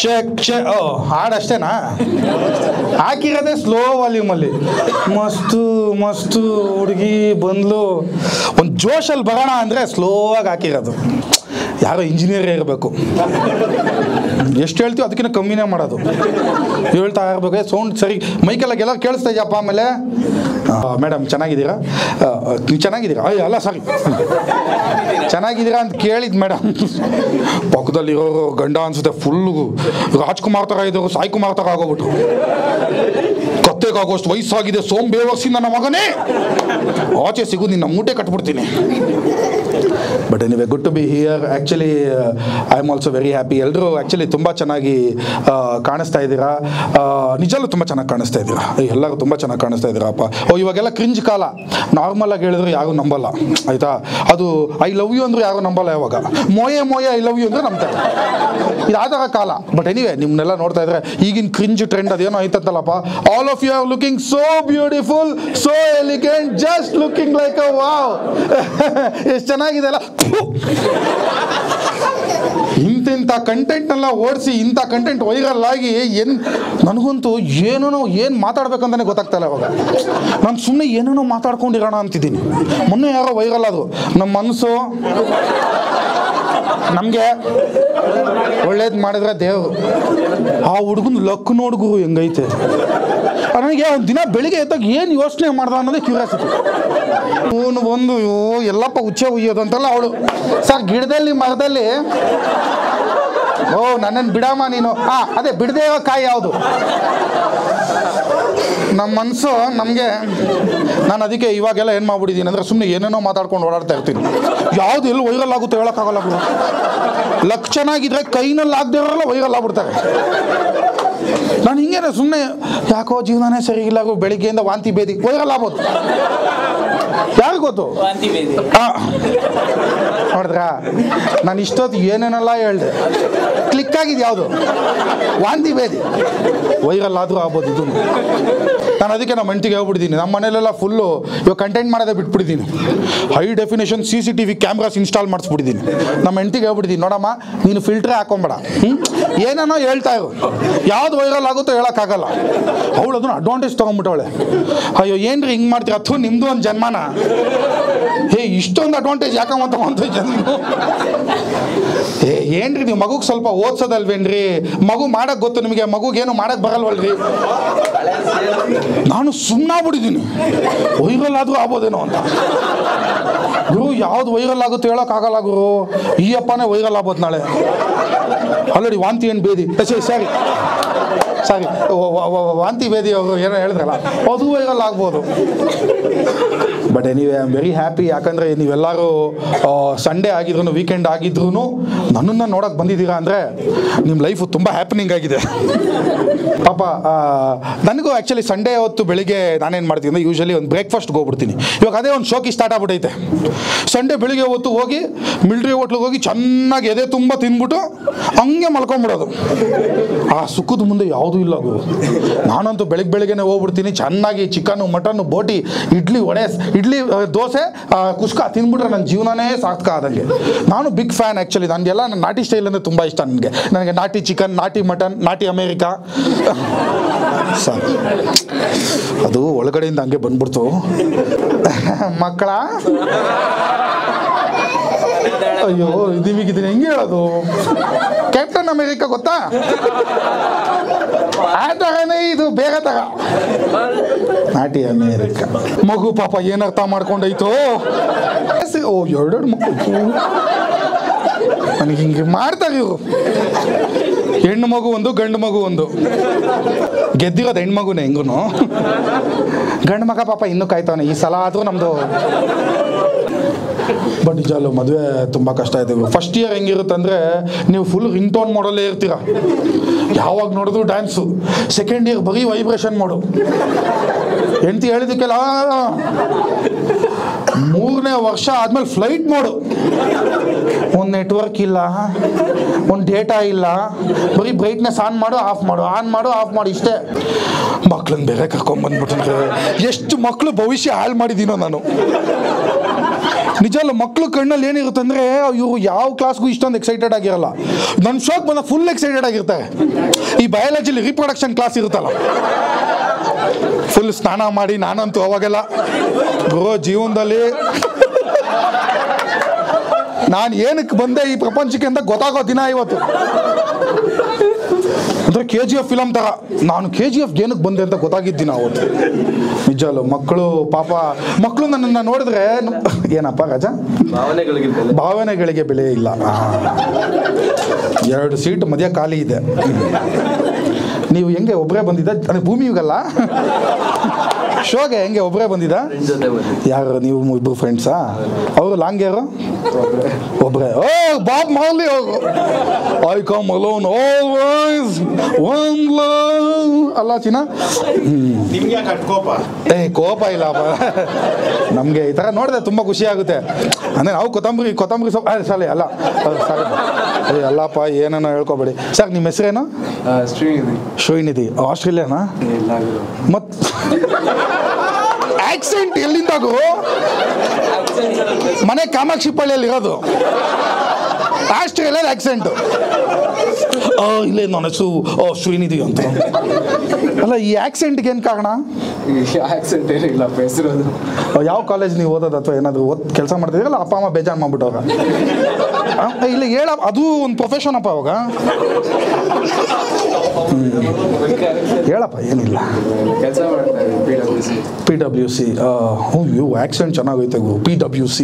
Check check ಹಾಡು ಅಷ್ಟೇನಾ? ಹಾಕಿರೋದೇ slow ವಾಲ್ಯೂಮಲ್ಲಿ. ಮಸ್ತು ಮಸ್ತು ಹುಡುಗಿ ಬಂದ್ಲು, ಒಂದು ಜೋಶಲ್ಲಿ ಬರೋಣ ಅಂದರೆ ಸ್ಲೋ ಆಗಿ ಹಾಕಿರೋದು. ಯಾರೋ ಇಂಜಿನಿಯರ್ ಇರಬೇಕು, ಎಷ್ಟು ಹೇಳ್ತೀವಿ ಅದಕ್ಕಿಂತ ಕಮ್ಮಿನೇ ಮಾಡೋದು. ಹೇಳ್ತಾ ಇರ್ಬೇಕು, ಸೌಂಡ್ ಸರಿ ಮೈಕೆಲ್ಲ ಕೇಳಿಸ್ತಾ ಇದೆಯಪ್ಪ. ಆಮೇಲೆ ಮೇಡಮ್ ಚೆನ್ನಾಗಿದ್ದೀರಾ? ನೀವು ಚೆನ್ನಾಗಿದ್ದೀರಾ? ಅಲ್ಲ ಸಾರಿ, ಚೆನ್ನಾಗಿದ್ದೀರಾ ಅಂತ ಕೇಳಿದ್ ಮೇಡಮ್. ಪಕ್ಕದಲ್ಲಿರೋರು ಗಂಡ ಅನ್ಸುತ್ತೆ ಫುಲ್ಲು ರಾಜ್ಕುಮಾರ್ ಥರ ಇದ್ದವರು ಸಾಯಿ ಕುಮಾರ್ ಥರ ಆಗೋಗ್ಬಿಟ್ರು. ಕತ್ತೆಗಾಗೋಷ್ಟು ವಯಸ್ಸಾಗಿದೆ, ಸೋಮ್ ಬೇವರ್ಸಿ ನನ್ನ ಮಗನೇ, ಆಚೆ ಸಿಗು ನಿನ್ನ ಮೂಟೆ ಕಟ್ಬಿಡ್ತೀನಿ. But anyway, good to be here. Actually I am also very happy. ಎಲ್ಲರೂ ಆ್ಯಕ್ಚುಲಿ ತುಂಬ ಚೆನ್ನಾಗಿ ಕಾಣಿಸ್ತಾ ಇದ್ದೀರಾ. ನಿಜಲ್ಲೂ ತುಂಬ ಚೆನ್ನಾಗಿ ಕಾಣಿಸ್ತಾ ಇದ್ದೀರಾ. ಎಲ್ಲರೂ ತುಂಬ ಚೆನ್ನಾಗಿ ಕಾಣಿಸ್ತಾ ಇದ್ದೀರಪ್ಪ. ಇವಾಗೆಲ್ಲ ಕ್ರಿಂಜ್ ಕಾಲ. ನಾರ್ಮಲಾಗಿ ಹೇಳಿದ್ರು ಯಾರೂ ನಂಬಲ್ಲ, ಆಯಿತಾ? ಅದು ಐ ಲವ್ ಯು ಅಂದರೂ ಯಾರೂ ನಂಬಲ್ಲ. ಯಾವಾಗ ಮೋಯೆ ಐ ಲವ್ ಯು ಅಂದರೆ ನಂಬ್ತಾರೆ. ಇದಾದಾಗ ಕಾಲ. ಬಟ್ ಎನಿವೆ, ನಿಮ್ಮನ್ನೆಲ್ಲ ನೋಡ್ತಾ ಇದ್ರೆ ಈಗಿನ ಕ್ರಿಂಜ್ ಟ್ರೆಂಡ್ ಅದೇನೋ ಆಯ್ತತ್ತಲ್ಲಪ್ಪ. All of you are looking so beautiful, so elegant, just looking like a wow. ಎಷ್ಟು ಚೆನ್ನಾಗಿದೆ ಅಲ್ಲ. ಇಂಥ ಕಂಟೆಂಟ್ನೆಲ್ಲ ಓಡಿಸಿ ಇಂಥ ಕಂಟೆಂಟ್ ವೈರಲ್ ಆಗಿ ನನಗಂತೂ ಏನೇನೋ ಏನು ಮಾತಾಡ್ಬೇಕಂತಾನೆ ಗೊತ್ತಾಗ್ತಾ ಇಲ್ಲ. ಇವಾಗ ನಾನು ಸುಮ್ಮನೆ ಏನೇನೋ ಮಾತಾಡ್ಕೊಂಡಿರೋಣ ಅಂತಿದ್ದೀನಿ. ಮೊನ್ನೆ ಯಾರೋ ವೈರಲ್ ಆದರು. ನಮ್ಮ ಮನಸ್ಸು ನಮಗೆ ಒಳ್ಳೇದು ಮಾಡಿದ್ರೆ ದೇವರು. ಆ ಹುಡುಗನ ಲಕ್ ನೋಡ್ಗು ಹೆಂಗೈತೆ. ನನಗೆ ಒಂದು ದಿನ ಬೆಳಿಗ್ಗೆ ಎದ್ದಾಗ ಏನು ಯೋಚನೆ ಮಾಡ್ದ ಅನ್ನೋದೇ ಕ್ಯೂರಿಯಾಸಿಟಿ. ಇವನು ಬಂದು ಎಲ್ಲಪ್ಪ ಹುಚ್ಚೆ ಹುಯ್ಯೋದು ಅಂತಲ್ಲ ಅವಳು. ಸರ್ ಗಿಡದಲ್ಲಿ ಮರದಲ್ಲಿ ನನ್ನನ್ನು ಬಿಡಮ್ಮ ನೀನು. ಅದೇ ಬಿಡದೇ ಇರೋ ಕಾಯಿ ಯಾವುದು? ನಮ್ಮ ಮನಸ್ಸು ನಮಗೆ. ನಾನು ಅದಕ್ಕೆ ಇವಾಗೆಲ್ಲ ಏನು ಮಾಡ್ಬಿಟ್ಟಿದ್ದೀನಿ ಅಂದರೆ ಸುಮ್ಮನೆ ಏನೇನೋ ಮಾತಾಡ್ಕೊಂಡು ಓಡಾಡ್ತಾ ಇರ್ತೀನಿ. ಯಾವುದು ಎಲ್ಲೂ ವೈರಲ್ ಆಗುತ್ತೆ ಹೇಳೋಕ್ಕಾಗಲ್ಲ. ಲಕ್ ಚೆನ್ನಾಗಿದ್ರೆ ಕೈನಲ್ಲಿ ಆಗದೆ ಇರೋಲ್ಲ ವೈರಲ್ ಆಗ್ಬಿಡ್ತಾರೆ. ನಾನು ಹಿಂಗೇನೆ ಸುಮ್ಮನೆ ಯಾಕೋ ಜೀವನನೇ ಸರಿ ಇಲ್ಲ, ಬೆಳಿಗ್ಗೆಯಿಂದ ವಾಂತಿ ಬೇದಿ ವೈರಲ್ ಆಗ್ಬೋದು. ಯಾರು ಗೊತ್ತು? ನೋಡಿದ್ರಾ, ನಾನು ಇಷ್ಟೊತ್ತು ಏನೇನೆಲ್ಲ ಹೇಳ್ದೆ, ಕ್ಲಿಕ್ ಆಗಿದೆ ಯಾವುದು? ವಾಂತಿ ಬೇದಿ. ವೈರಲ್ ಆದರೂ ಆಗ್ಬೋದು ಇದು. ನಾನು ಅದಕ್ಕೆ ನಮ್ಮ ಹೆಂಡತಿಗೆ ಹೇಳ್ಬಿಟ್ಟಿದ್ದೀನಿ. ನಮ್ಮ ಮನೇಲೆಲ್ಲ ಫುಲ್ಲು ಇವಾಗ ಕಂಟೆಂಟ್ ಮಾಡೋದೇ ಬಿಟ್ಬಿಟ್ಟಿದ್ದೀನಿ. High definition CCTV cameras install ಮಾಡಿಸ್ಬಿಟ್ಟಿದ್ದೀನಿ. ನಮ್ಮ ಹೆಂಡತಿಗೆ ಹೇಳ್ಬಿಟ್ಟಿದ್ದೀನಿ, ನೋಡಮ್ಮ ನೀನು ಫಿಲ್ಟ್ರೇ ಹಾಕೊಂಬೇಡ, ಏನೇನೋ ಹೇಳ್ತಾ ಇರು, ಯಾವ್ದು ವೈರಲ್ ಆಗುತ್ತೋ ಹೇಳೋಕ್ಕಾಗಲ್ಲ. ಅವಳು ಅದನ್ನು ಅಡ್ವಾಂಟೇಜ್ ತೊಗೊಂಡ್ಬಿಟ್ಟವಳೆ. ಅಯ್ಯೋ ಏನ್ರಿ ಹಿಂಗೆ ಮಾಡ್ತೀರ? ಅಥ್ವಾ ನಿಮ್ಮದು ಒಂದು ಜನ್ಮಾನ. ಇಷ್ಟೊಂದು ಅಡ್ವಾಂಟೇಜ್ ಯಾಕಮ್ಮ ತಗೊಂತ ಜನ್ಮ? ಏನ್ರಿ ನೀವು ಮಗುಗೆ ಸ್ವಲ್ಪ ಓದ್ಸೋದಲ್ವೇನ್ರಿ? ಮಗು ಮಾಡಕ್ಕೆ ಗೊತ್ತು ನಿಮಗೆ, ಮಗುಗೇನು ಮಾಡಕ್ಕೆ ಬರಲ್ವಲ್ರಿ? ನಾನು ಸುಮ್ಮನಾಗ್ಬಿಟ್ಟಿದ್ದೀನಿ. ವೈರಲ್ ಆದರೂ ಆಗ್ಬೋದೇನೋ ಅಂತ. ಗುರು ಯಾವ್ದು ವೈರಲ್ ಆಗುತ್ತೆ ಹೇಳೋಕ್ಕಾಗಲ್ಲ ಗುರು. ಈ ಅಪ್ಪನೇ ವೈರಲ್ ಆಗ್ಬೋದು ನಾಳೆ. ಆಲ್ರೆಡಿ ವಾಂತಿ ಏನು ಬೇದಿ, ಸರಿ ವಾಂತಿ ಬೇದಿ ಅವರು ಏನೋ ಹೇಳಿದ್ರಲ್ಲ, ಅದು ವೈರಲ್ ಆಗ್ಬೋದು. But anyway I am very happy. ಯಾಕಂದರೆ ನೀವೆಲ್ಲರೂ ಸಂಡೇ ಆಗಿದ್ರು ವೀಕೆಂಡ್ ಆಗಿದ್ರು ನನ್ನನ್ನು ನೋಡೋಕೆ ಬಂದಿದ್ದೀರಾ ಅಂದರೆ ನಿಮ್ಮ ಲೈಫು ತುಂಬ ಹ್ಯಾಪನಿಂಗ್ ಆಗಿದೆ. ಪಾಪ ನನಗೂ ಆ್ಯಕ್ಚುಲಿ ಸಂಡೇ ಹೊತ್ತು ಬೆಳಿಗ್ಗೆ ನಾನೇನು ಮಾಡ್ತೀನಿ ಅಂದರೆ ಯೂಶ್ವಲಿ ಒಂದು ಬ್ರೇಕ್ಫಾಸ್ಟ್ಗೆ ಹೋಗ್ಬಿಡ್ತೀನಿ. ಇವಾಗ ಅದೇ ಒಂದು ಶೋಕಿ ಸ್ಟಾರ್ಟ್ ಆಗ್ಬಿಟ್ಟೈತೆ. ಸಂಡೇ ಬೆಳಿಗ್ಗೆ ಹೊತ್ತು ಹೋಗಿ ಮಿಲ್ಟ್ರಿ ಹೋಟ್ಲಿಗೆ ಹೋಗಿ ಚೆನ್ನಾಗಿ ಎದೆ ತುಂಬ ತಿಂದ್ಬಿಟ್ಟು ಹಂಗೆ ಮಲ್ಕೊಂಬಿಡೋದು. ಆ ಸುಖದ ಮುಂದೆ ಯಾವುದೂ ಇಲ್ಲ ಗುರು. ನಾನಂತೂ ಬೆಳಿಗ್ಗೆನೇ ಹೋಗ್ಬಿಡ್ತೀನಿ, ಚೆನ್ನಾಗಿ ಚಿಕನ್ನು ಮಟನ್ನು ಬೋಟಿ ಇಡ್ಲಿ ದೋಸೆ ಕುಷ್ಕ ತಿಂದ್ಬಿಟ್ರೆ ನನ್ನ ಜೀವನನೇ ಸಾರ್ಥಕ ಆದಂಗೆ. ನಾನು ಬಿಗ್ ಫ್ಯಾನ್ ಆ್ಯಕ್ಚುಲಿ. ನನಗೆಲ್ಲ ನನ್ನ ನಾಟಿ ಸ್ಟೈಲ್ ಅಂದರೆ ತುಂಬ ಇಷ್ಟ. ನನಗೆ ನಾಟಿ ಚಿಕನ್, ನಾಟಿ ಮಟನ್, ನಾಟಿ ಅಮೇರಿಕಾ. ಅದು ಒಳಗಡೆಯಿಂದ ಹಂಗೆ ಬಂದ್ಬಿಡ್ತು. ಮಕ್ಕಳ ಅಯ್ಯೋ ನಿಮಗಿದ್ದೀನಿ ಹೆಂಗೆ ಹೇಳೋದು? ಕ್ಯಾಪ್ಟನ್ ಅಮೇರಿಕಾ ಗೊತ್ತಾ? ಆ ತರನೇ ಇದು ಬೇರೆ ತರ ನಾಟಿ ಅಮೇರಿಕಾ. ಮಗು ಪಾಪ ಏನರ್ಥ ಮಾಡ್ಕೊಂಡೈತೋ. ಎರಡೆರಡು ಮಕ್ಕಳು ನನಗೆ ಹಿಂಗೆ ಮಾಡ್ತಾರೆ ಇವರು. ಹೆಣ್ಣು ಮಗು ಒಂದು, ಗಂಡು ಮಗು ಒಂದು. ಗೆದ್ದಿರೋದು ಹೆಣ್ಮಗುನೇ ಹೆಂಗೂ. ಗಂಡು ಮಗ ಪಾಪ ಇನ್ನೂ ಕಾಯ್ತಾವನೆ. ಈ ಸಲ ಆದರೂ ನಮ್ಮದು. ಬಟ್ ನಿಜ ಅಲ್ಲೂ ಮದುವೆ ತುಂಬ ಕಷ್ಟ ಇದೆ. ಫಸ್ಟ್ ಇಯರ್ ಹೆಂಗಿರುತ್ತೆ ಅಂದರೆ ನೀವು ಫುಲ್ ರಿಂಗ್ ಟೋನ್ ಮಾಡಲ್ಲೇ ಇರ್ತೀರ, ಯಾವಾಗ ನೋಡಿದ್ರು ಡ್ಯಾನ್ಸು. ಸೆಕೆಂಡ್ ಇಯರ್ ಬರೀ ವೈಬ್ರೇಷನ್ ಮಾಡು. ಹೆಂಡತಿ ಹೇಳಿದಕ್ಕೆಲ್ಲ. ಮೂರನೇ ವರ್ಷ ಆದಮೇಲೆ ಫ್ಲೈಟ್ ಮಾಡು. ಒಂದು ನೆಟ್ವರ್ಕ್ ಇಲ್ಲ, ಒಂದು ಡೇಟಾ ಇಲ್ಲ, ಬರೀ ಬ್ರೈಟ್ನೆಸ್ ಆನ್ ಮಾಡು ಆಫ್ ಮಾಡು, ಆನ್ ಮಾಡು ಆಫ್ ಮಾಡು, ಇಷ್ಟೇ. ಮಕ್ಳನ್ನ ಬೇರೆ ಕರ್ಕೊಂಬಂದ್ಬಿಟ್ರೆ ಎಷ್ಟು ಮಕ್ಕಳು ಭವಿಷ್ಯ ಹಾಳು ಮಾಡಿದ್ದೀನೋ ನಾನು. ನಿಜ ಅಲ್ಲ, ಮಕ್ಳು ಕಣ್ಣಲ್ಲಿ ಏನಿರುತ್ತೆ ಅಂದರೆ ಇವರು ಯಾವ ಕ್ಲಾಸ್ಗೂ ಇಷ್ಟೊಂದು ಎಕ್ಸೈಟೆಡ್ ಆಗಿರಲ್ಲ. ನನ್ನ ಶೋಕ್ ಬಂದ ಫುಲ್ ಎಕ್ಸೈಟೆಡ್ ಆಗಿರ್ತಾರೆ. ಈ ಬಯಾಲಜಿಲಿ ರೀಪ್ರೊಡಕ್ಷನ್ ಕ್ಲಾಸ್ ಇರುತ್ತಲ್ಲ, ಫುಲ್ ಸ್ನಾನ ಮಾಡಿ, ನಾನಂತೂ ಅವಾಗೆಲ್ಲ ಗುರು ಜೀವನದಲ್ಲಿ ನಾನು ಏನಕ್ಕೆ ಬಂದೆ ಈ ಪ್ರಪಂಚಕ್ಕೆ ಅಂತ ಗೊತ್ತಾಗೋ ದಿನ ಇವತ್ತು. ಅಂದರೆ KGF ಫಿಲಮ್ ಥರ ನಾನು KGF ಏನಕ್ಕೆ ಬಂದೆ ಅಂತ ಗೊತ್ತಾಗಿದ್ದೀನಿ ಅವತ್ತು. ನಿಜ ಅಲ್ಲ, ಮಕ್ಕಳು ಪಾಪ ಮಕ್ಕಳು ನನ್ನನ್ನು ನೋಡಿದ್ರೆ ಏನಪ್ಪ ರಾಜ, ಭಾವನೆಗಳಿಗೆ ಬೆಲೆ ಇಲ್ಲ. 2 ಸೀಟ್ ಮಧ್ಯ ಖಾಲಿ ಇದೆ. ನೀವು ಹೆಂಗೆ ಒಬ್ಬರೇ ಬಂದಿದ್ದ? ಅಂದರೆ ಭೂಮಿಗಲ್ಲ, ಶೋಗೆ ಹೆಂಗೆ ಒಬ್ಬರೇ ಬಂದಿದ್ದ? ಯಾರು ನೀವು ಇಬ್ಬರು ಫ್ರೆಂಡ್ಸಾ? ಅವರು ಲಾಂಗ್ ಯಾರು? ಒಬ್ಬರೇ. ಓ ಬಾಬ್ ಮಾರ್ಲಿ ಅವರು I come alone always one love ಅಲ್ಲ ಚಿನ್ನ? ಕೋಪ ಇಲ್ಲಪ್ಪ ನಮಗೆ. ಈ ಥರ ನೋಡಿದ್ರೆ ತುಂಬ ಖುಷಿ ಆಗುತ್ತೆ. ಅಂದರೆ ನಾವು ಕೊತ್ತಂಬರಿ ಸೊಪ್ಪು ಸಾಲೆ ಅಲ್ಲ ಸರ್ ಅಲ್ಲಪ್ಪ, ಏನೋ ಹೇಳ್ಕೊಬೇಡಿ ಸರ್. ನಿಮ್ಮ ಹೆಸರೇನು? ಶ್ರೀನಿಧಿ. ಆಸ್ಟ್ರೇಲಿಯಾನಾ? ಮತ್ತು ಆಕ್ಸೆಂಟ್ ಎಲ್ಲಿಂದಾಗು? ಮನೆ ಕಾಮಾಕ್ಷಿ ಪಳ್ಳಿಯಲ್ಲಿ ಇರೋದು. Australia accent. ಇಲ್ಲೇ ನನ್ನ ಹೆಸರು ಶ್ರೀನಿಧಿ ಅಂತ. ಅಲ್ಲ, ಈ ಆಕ್ಸೆಂಟ್ಗೆ ಏನು ಕಾರಣ? ಆಕ್ಸೆಂಟ್ ಏನಿಲ್ಲ, ಹೆಸರು. ಯಾವ ಕಾಲೇಜ್ ನೀವು ಓದೋದು ಅಥವಾ ಏನಾದರೂ ಕೆಲಸ ಮಾಡ್ತಿದ್ದೀರಲ್ಲ, ಅಪ್ಪ ಅಮ್ಮ ಬೇಜಾರು ಮಾಡ್ಬಿಟ್ಟವ್ರ? ಇಲ್ಲ ಹೇಳ, ಅದು ಒಂದು ಪ್ರೊಫೆಷನ್ ಅಪ್ಪ ಅವಾಗ. ಹೇಳಪ್ಪ, ಏನಿಲ್ಲ. ಕೆಲಸ ಮಾಡ್ತಾರೆ PWC. ಇವು ಆಕ್ಸೆಂಟ್ ಚೆನ್ನಾಗೈತೆ ಗು. PWC.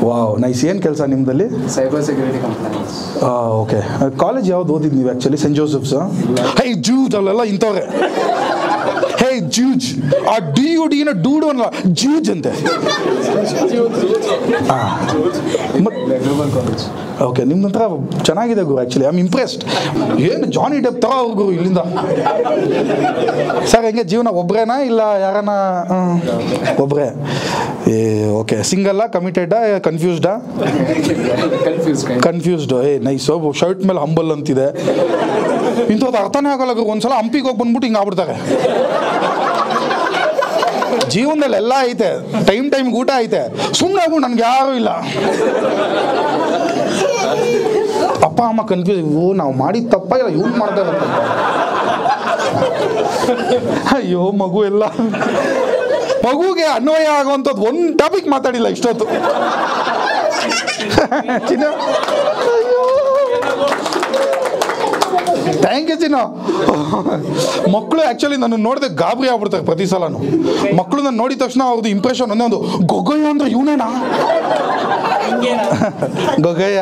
Wow, nice. ಏನು ಕೆಲಸ ನಿಮ್ಮದಲ್ಲಿ? Cyber security complaints. Okay. College ಯಾವ್ದು ಓದಿದ್ದು ನೀವು ಆ್ಯಕ್ಚುಲಿ? Saint Joseph's? ಹೇ ಜೂಜ್ ಅಲ್ಲೆಲ್ಲ ಇಂಥವ್ರೆ. ಹೇ ಜೂಜ್. ಆ DUD ಡೂಡು ಅಲ್ಲ, ಜೂಜ್ ಅಂತೆ. ಓಕೆ, ನಿಮ್ಮ ಹತ್ರ ಚೆನ್ನಾಗಿದೆ ಗುರು. Actually I am impressed. ಏನು ಜಾನಿ ಡೆಪ್ ಥರ ಅವ್ರು ಗುರು ಇಲ್ಲಿಂದ. ಸರ್ ಹೆಂಗೆ ಜೀವನ? ಒಬ್ಬರೇನಾ ಇಲ್ಲ ಯಾರನ್ನ? ಒಬ್ಬರೇ. ಓಕೆ. ಸಿಂಗಲ್ಲ, ಕಮಿಟೆಡಾ, ಕನ್ಫ್ಯೂಸ್ಡಾ? ಕನ್ಫ್ಯೂಸ್ಡ್. ನೈಸ್. ಶರ್ಟ್ ಮೇಲೆ ಹಂಬಲ್ ಅಂತಿದೆ. ಇಂಥದ್ದು ಅರ್ಥನೇ ಆಗೋಲ್ಲ ಗುರು. ಒಂದ್ಸಲ ಹಂಪಿಗೆ ಹೋಗಿ ಬಂದ್ಬಿಟ್ಟು ಹಿಂಗೆ ಆಗ್ಬಿಡ್ತಾರೆ. ಜೀವನದಲ್ಲಿ ಎಲ್ಲ ಐತೆ, ಟೈಮ್ಗೆ ಊಟ ಐತೆ, ಸುಮ್ಮನೆ ಆಗ್ಬಿಟ್ಟು ನನಗೆ ಯಾರೂ ಇಲ್ಲ. ಅಪ್ಪ ಅಮ್ಮ ಕನ್ಫ್ಯೂಸ್. ನಾವು ಮಾಡಿದ ತಪ್ಪ ಇಲ್ಲ ಇವ್ನು ಮಾಡ್ತಾ ಇರತ್ತ. ಅಯ್ಯೋ ಮಗು ಎಲ್ಲ ಮಗುಗೆ ಅನ್ವಯ ಆಗುವಂಥದ್ದು ಒಂದು ಟಾಪಿಕ್ ಮಾತಾಡಿಲ್ಲ ಇಷ್ಟೊತ್ತು. ಚಿನ್ನ ಥ್ಯಾಂಕ್ ಯು ಚಿನ್ನ. ಮಕ್ಕಳು ಆ್ಯಕ್ಚುಲಿ ನನ್ನ ನೋಡಿದೆ ಗಾಬರಿ ಆಗ್ಬಿಡ್ತಾರೆ ಪ್ರತಿ ಸಲನು. ಮಕ್ಕಳು ನಾನು ನೋಡಿದ ತಕ್ಷಣ ಅವ್ರದ್ದು ಇಂಪ್ರೆಷನ್ ಒಂದೇ ಒಂದು, ಗೊಗ್ಗಯ್ಯ ಅಂದ್ರೆ ಇವನೇನಾ? ಗೊಗ್ಗಯ್ಯ.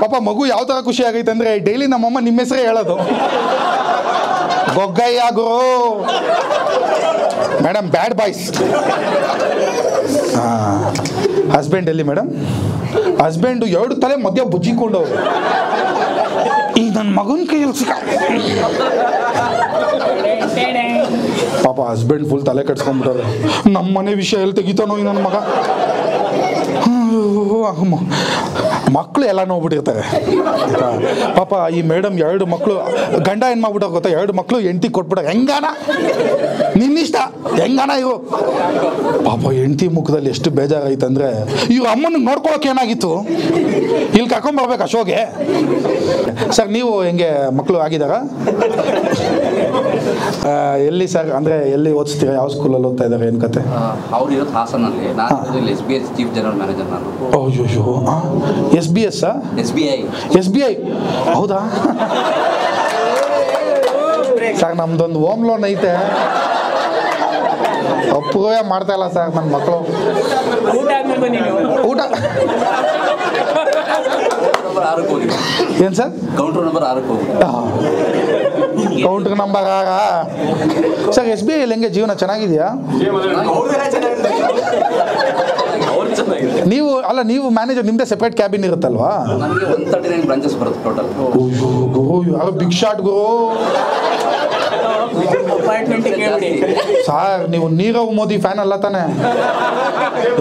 ಪಾಪ ಮಗು ಯಾವ ಥರ ಖುಷಿ ಆಗೈತೆ ಅಂದರೆ ಡೈಲಿ ನಮ್ಮಮ್ಮ ನಿಮ್ಮ ಹೆಸರೇ ಹೇಳೋದು, ಗೊಗ್ಗಯ್ಯ ಗುರು. Madam bad boys. ಹಸ್ಬೆಂಡ್ ಎಲ್ಲಿ ಮೇಡಮ್? ಹಸ್ಬೆಂಡು 2 ತಲೆ ಮಧ್ಯ ಬುಜ್ಜಿಕೊಂಡವ್ರು. ಈಗ ನನ್ನ ಮಗನ ಕೈಯಲ್ಲಿ ಸಿಕ್ಕ ಪಾಪ ಹಸ್ಬೆಂಡ್ ಫುಲ್ ತಲೆ ಕಟ್ಸ್ಕೊಂಡ್ಬಿಟ್ಟವ್ರೆ. ನಮ್ಮ ಮನೆ ವಿಷಯ ಎಲ್ಲಿ ತೆಗಿತಾನೋ ನನ್ನ ಮಗ. ಮಕ್ಕಳು ಎಲ್ಲ ನೋಡ್ಬಿಟ್ಟಿರ್ತಾರೆ ಪಾಪ. ಈ ಮೇಡಮ್ 2 ಮಕ್ಕಳು, ಗಂಡ ಏನು ಮಾಡ್ಬಿಟ್ಟಾರ ಗೊತ್ತಾ? 2 ಮಕ್ಕಳು ಹೆಂಡ್ತಿ ಕೊಟ್ಬಿಟ್ಟ. ಹೆಂಗಾನ ನಿನ್ನಿಷ್ಟ, ಹೆಂಗಾನ ಇವು. ಪಾಪ ಹೆಂಡ್ತಿ ಮುಖದಲ್ಲಿ ಎಷ್ಟು ಬೇಜಾರೈತೆ ಅಂದರೆ, ಇವ್ರ ಅಮ್ಮನಿಗೆ ನೋಡ್ಕೊಳಕ್ಕೆ ಏನಾಗಿತ್ತು, ಇಲ್ಲಿ ಕರ್ಕೊಂಬರ್ಬೇಕಾ ಶೋಗೆ? ಸರ್ ನೀವು ಹೆಂಗೆ ಮಕ್ಕಳು ಆಗಿದಾರಾ? ಎಲ್ಲಿ ಸರ್? ಅಂದರೆ ಎಲ್ಲಿ ಓದಿಸ್ತೀರಾ? ಯಾವ ಸ್ಕೂಲಲ್ಲಿ ಓದ್ತಾ ಇದ್ದಾರೆ? ಏನು ಕತೆ? ಅವ್ರು ಇರೋದು ಹಾಸನಲ್ಲಿ, ನಾನು SBI ಚೀಫ್ ಜನರಲ್ ಮ್ಯಾನೇಜರ್. ನಾನು ಅಯ್ಯೋ SBS? SBI ಹೌದಾ? ಸರ್ ನಮ್ದೊಂದು ಹೋಮ್ ಲೋನ್ ಐತೆ, ಅಪ್ಪುವೇ ಮಾಡ್ತಾ ಇಲ್ಲ ಸರ್ ನನ್ನ ಮಕ್ಕಳು. ಊಟ ಏನು ಸರ್? ಕೌಂಟರ್ ನಂಬರ್ 6 ಹೋಗಿ. Counter number 6. ಸರ್ SBI ಅಲ್ಲಿ ಹೆಂಗೆ ಜೀವನ ಚೆನ್ನಾಗಿದೆಯಾ? ನೀವು ಅಲ್ಲ, ನೀವು ಮ್ಯಾನೇಜರ್, ನಿಮ್ಮದೇ ಸೆಪ್ರೇಟ್ ಕ್ಯಾಬಿನ್ ಇರುತ್ತಲ್ವಾ? ನನಗೆ 139 ಬ್ರಾಂಚಸ್ ಬರುತ್ತೆ ಟೋಟಲ್. ಯಾರು ಬಿಗ್ ಶಾಟ್ ಗೋ ಸಾರ್. ನೀವು ನೀರವ್ ಮೋದಿ ಫ್ಯಾನ್ ಅಲ್ಲ ತಾನೆ?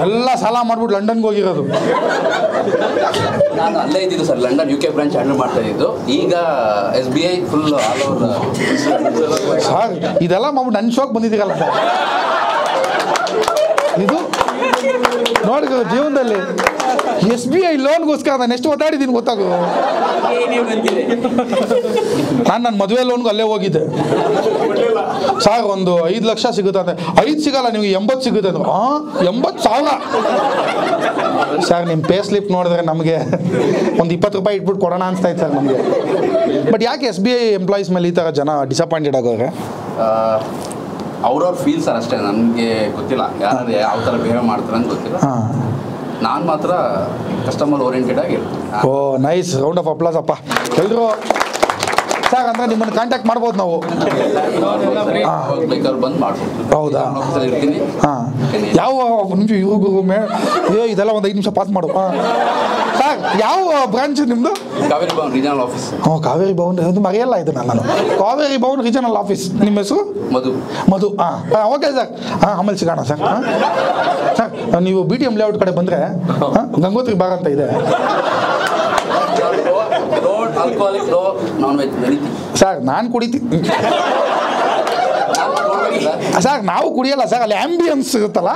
ಎಲ್ಲ ಸಾಲ ಮಾಡ್ಬಿಟ್ಟು ಲಂಡನ್ಗೆ ಹೋಗಿರೋದು. ನಾನು ಅಲ್ಲೇ ಇದ್ದಿದ್ದು sir, London UK branch handle ಮಾಡ್ತಾ ಇದ್ದು. ಈಗ SBI full all over. Sir ಇದೆಲ್ಲ ಮಾಡ್ಬಿಟ್ಟು ನನ್ನ ಶೋಕ್ ಬಂದಿದ್ದೀರಲ್ಲ ಸರ್. ಇದು ನೋಡಿ ಜೀವನದಲ್ಲಿ SBI ಲೋನ್ಗೋಸ್ಕರ ನಾನು ಎಷ್ಟು ಒತ್ತಾಡಿದ್ದೀನಿ ಗೊತ್ತಾಗು. ನಾನು ನನ್ನ ಮದುವೆ ಲೋನ್ಗೂ ಅಲ್ಲೇ ಹೋಗಿದ್ದೆ. ಸರ್ ಒಂದು 5 ಲಕ್ಷ ಸಿಗುತ್ತೆ ಅಂತೆ. 5 ಸಿಗಲ್ಲ, ನಿಮಗೆ 80 ಸಿಗುತ್ತೆ ಅಂದ್ರು. 80,000. ಸರ್ ನಿಮ್ಮ ಪೇ ಸ್ಲಿಪ್ ನೋಡಿದ್ರೆ ನಮಗೆ ಒಂದು 20 ರೂಪಾಯಿ ಇಟ್ಬಿಟ್ಟು ಕೊಡೋಣ ಅನಿಸ್ತಾ ಇತ್ತು ಸರ್ ನಮಗೆ. ಬಟ್ ಯಾಕೆ SBI ಎಂಪ್ಲಾಯೀಸ್ ಮೇಲೆ ಈ ಥರ ಜನ ಡಿಸಪಾಯಿಂಟೆಡ್ ಆಗೋರೆ? ಅವ್ರವ್ರ ಫೀಲ್ ಸರ್ ಅಷ್ಟೇ, ನನಗೆ ಗೊತ್ತಿಲ್ಲ ಯಾರು ಯಾವ ಥರ ಬಿಹೇವ್ ಮಾಡ್ತಾರೆ ಅಂತ ಗೊತ್ತಿಲ್ಲ. ನಾನು ಮಾತ್ರ ಕಸ್ಟಮರ್ ಓರಿಯೆಂಟೆಡ್ ಆಗಿರ್ತೀನಿ. Oh nice, round of applause ಅಪ್ಪ ಎಲ್ಲರೂ. ಸರ್ ಅಂದರೆ ನಿಮ್ಮನ್ನು ಕಾಂಟ್ಯಾಕ್ಟ್ ಮಾಡ್ಬೋದು ನಾವು? ಬೇಕಾದ್ರೆ ಬಂದು ಮಾಡ್ಬೋದು. ಹೌದಾ? ಇರ್ತೀನಿ. ಹಾಂ, ಯಾವ ನಿಮಿಷ ಇವ್ರಿಗೂ ಇದೆಲ್ಲ ಒಂದು 5 ನಿಮಿಷ ಪಾಸ್ ಮಾಡು. ಸರ್ ಯಾವ ಬ್ರಾಂಚ್ ನಿಮ್ಮದು? Kaveri Bhavan regional office. ಕಾವೇರಿ ಭವನ್, ಅದು ಮರೆಯಲ್ಲ ಇದನ್ನ ನಾನು. Kaveri Bhavan regional office. ನಿಮ್ಮ ಹೆಸರು? ಮಧು. Okay sir. ಆಮೇಲೆ ಸಿಗೋಣ ಸರ್. ಸರ್ ನೀವು BTM ಲೇಔಟ್ ಕಡೆ ಬಂದರೆ ಗಂಗೋತ್ರಿ ಬಾರ್ ಅಂತ ಇದೆ ಸರ್. ನಾನು ಕುಡಿತೀನಿ ಸರ್. ನಾವು ಕುಡಿಯಲ್ಲ ಸರ್, ಅಲ್ಲಿ ಆಂಬಿಯನ್ಸ್ ಇರುತ್ತಲ್ಲ,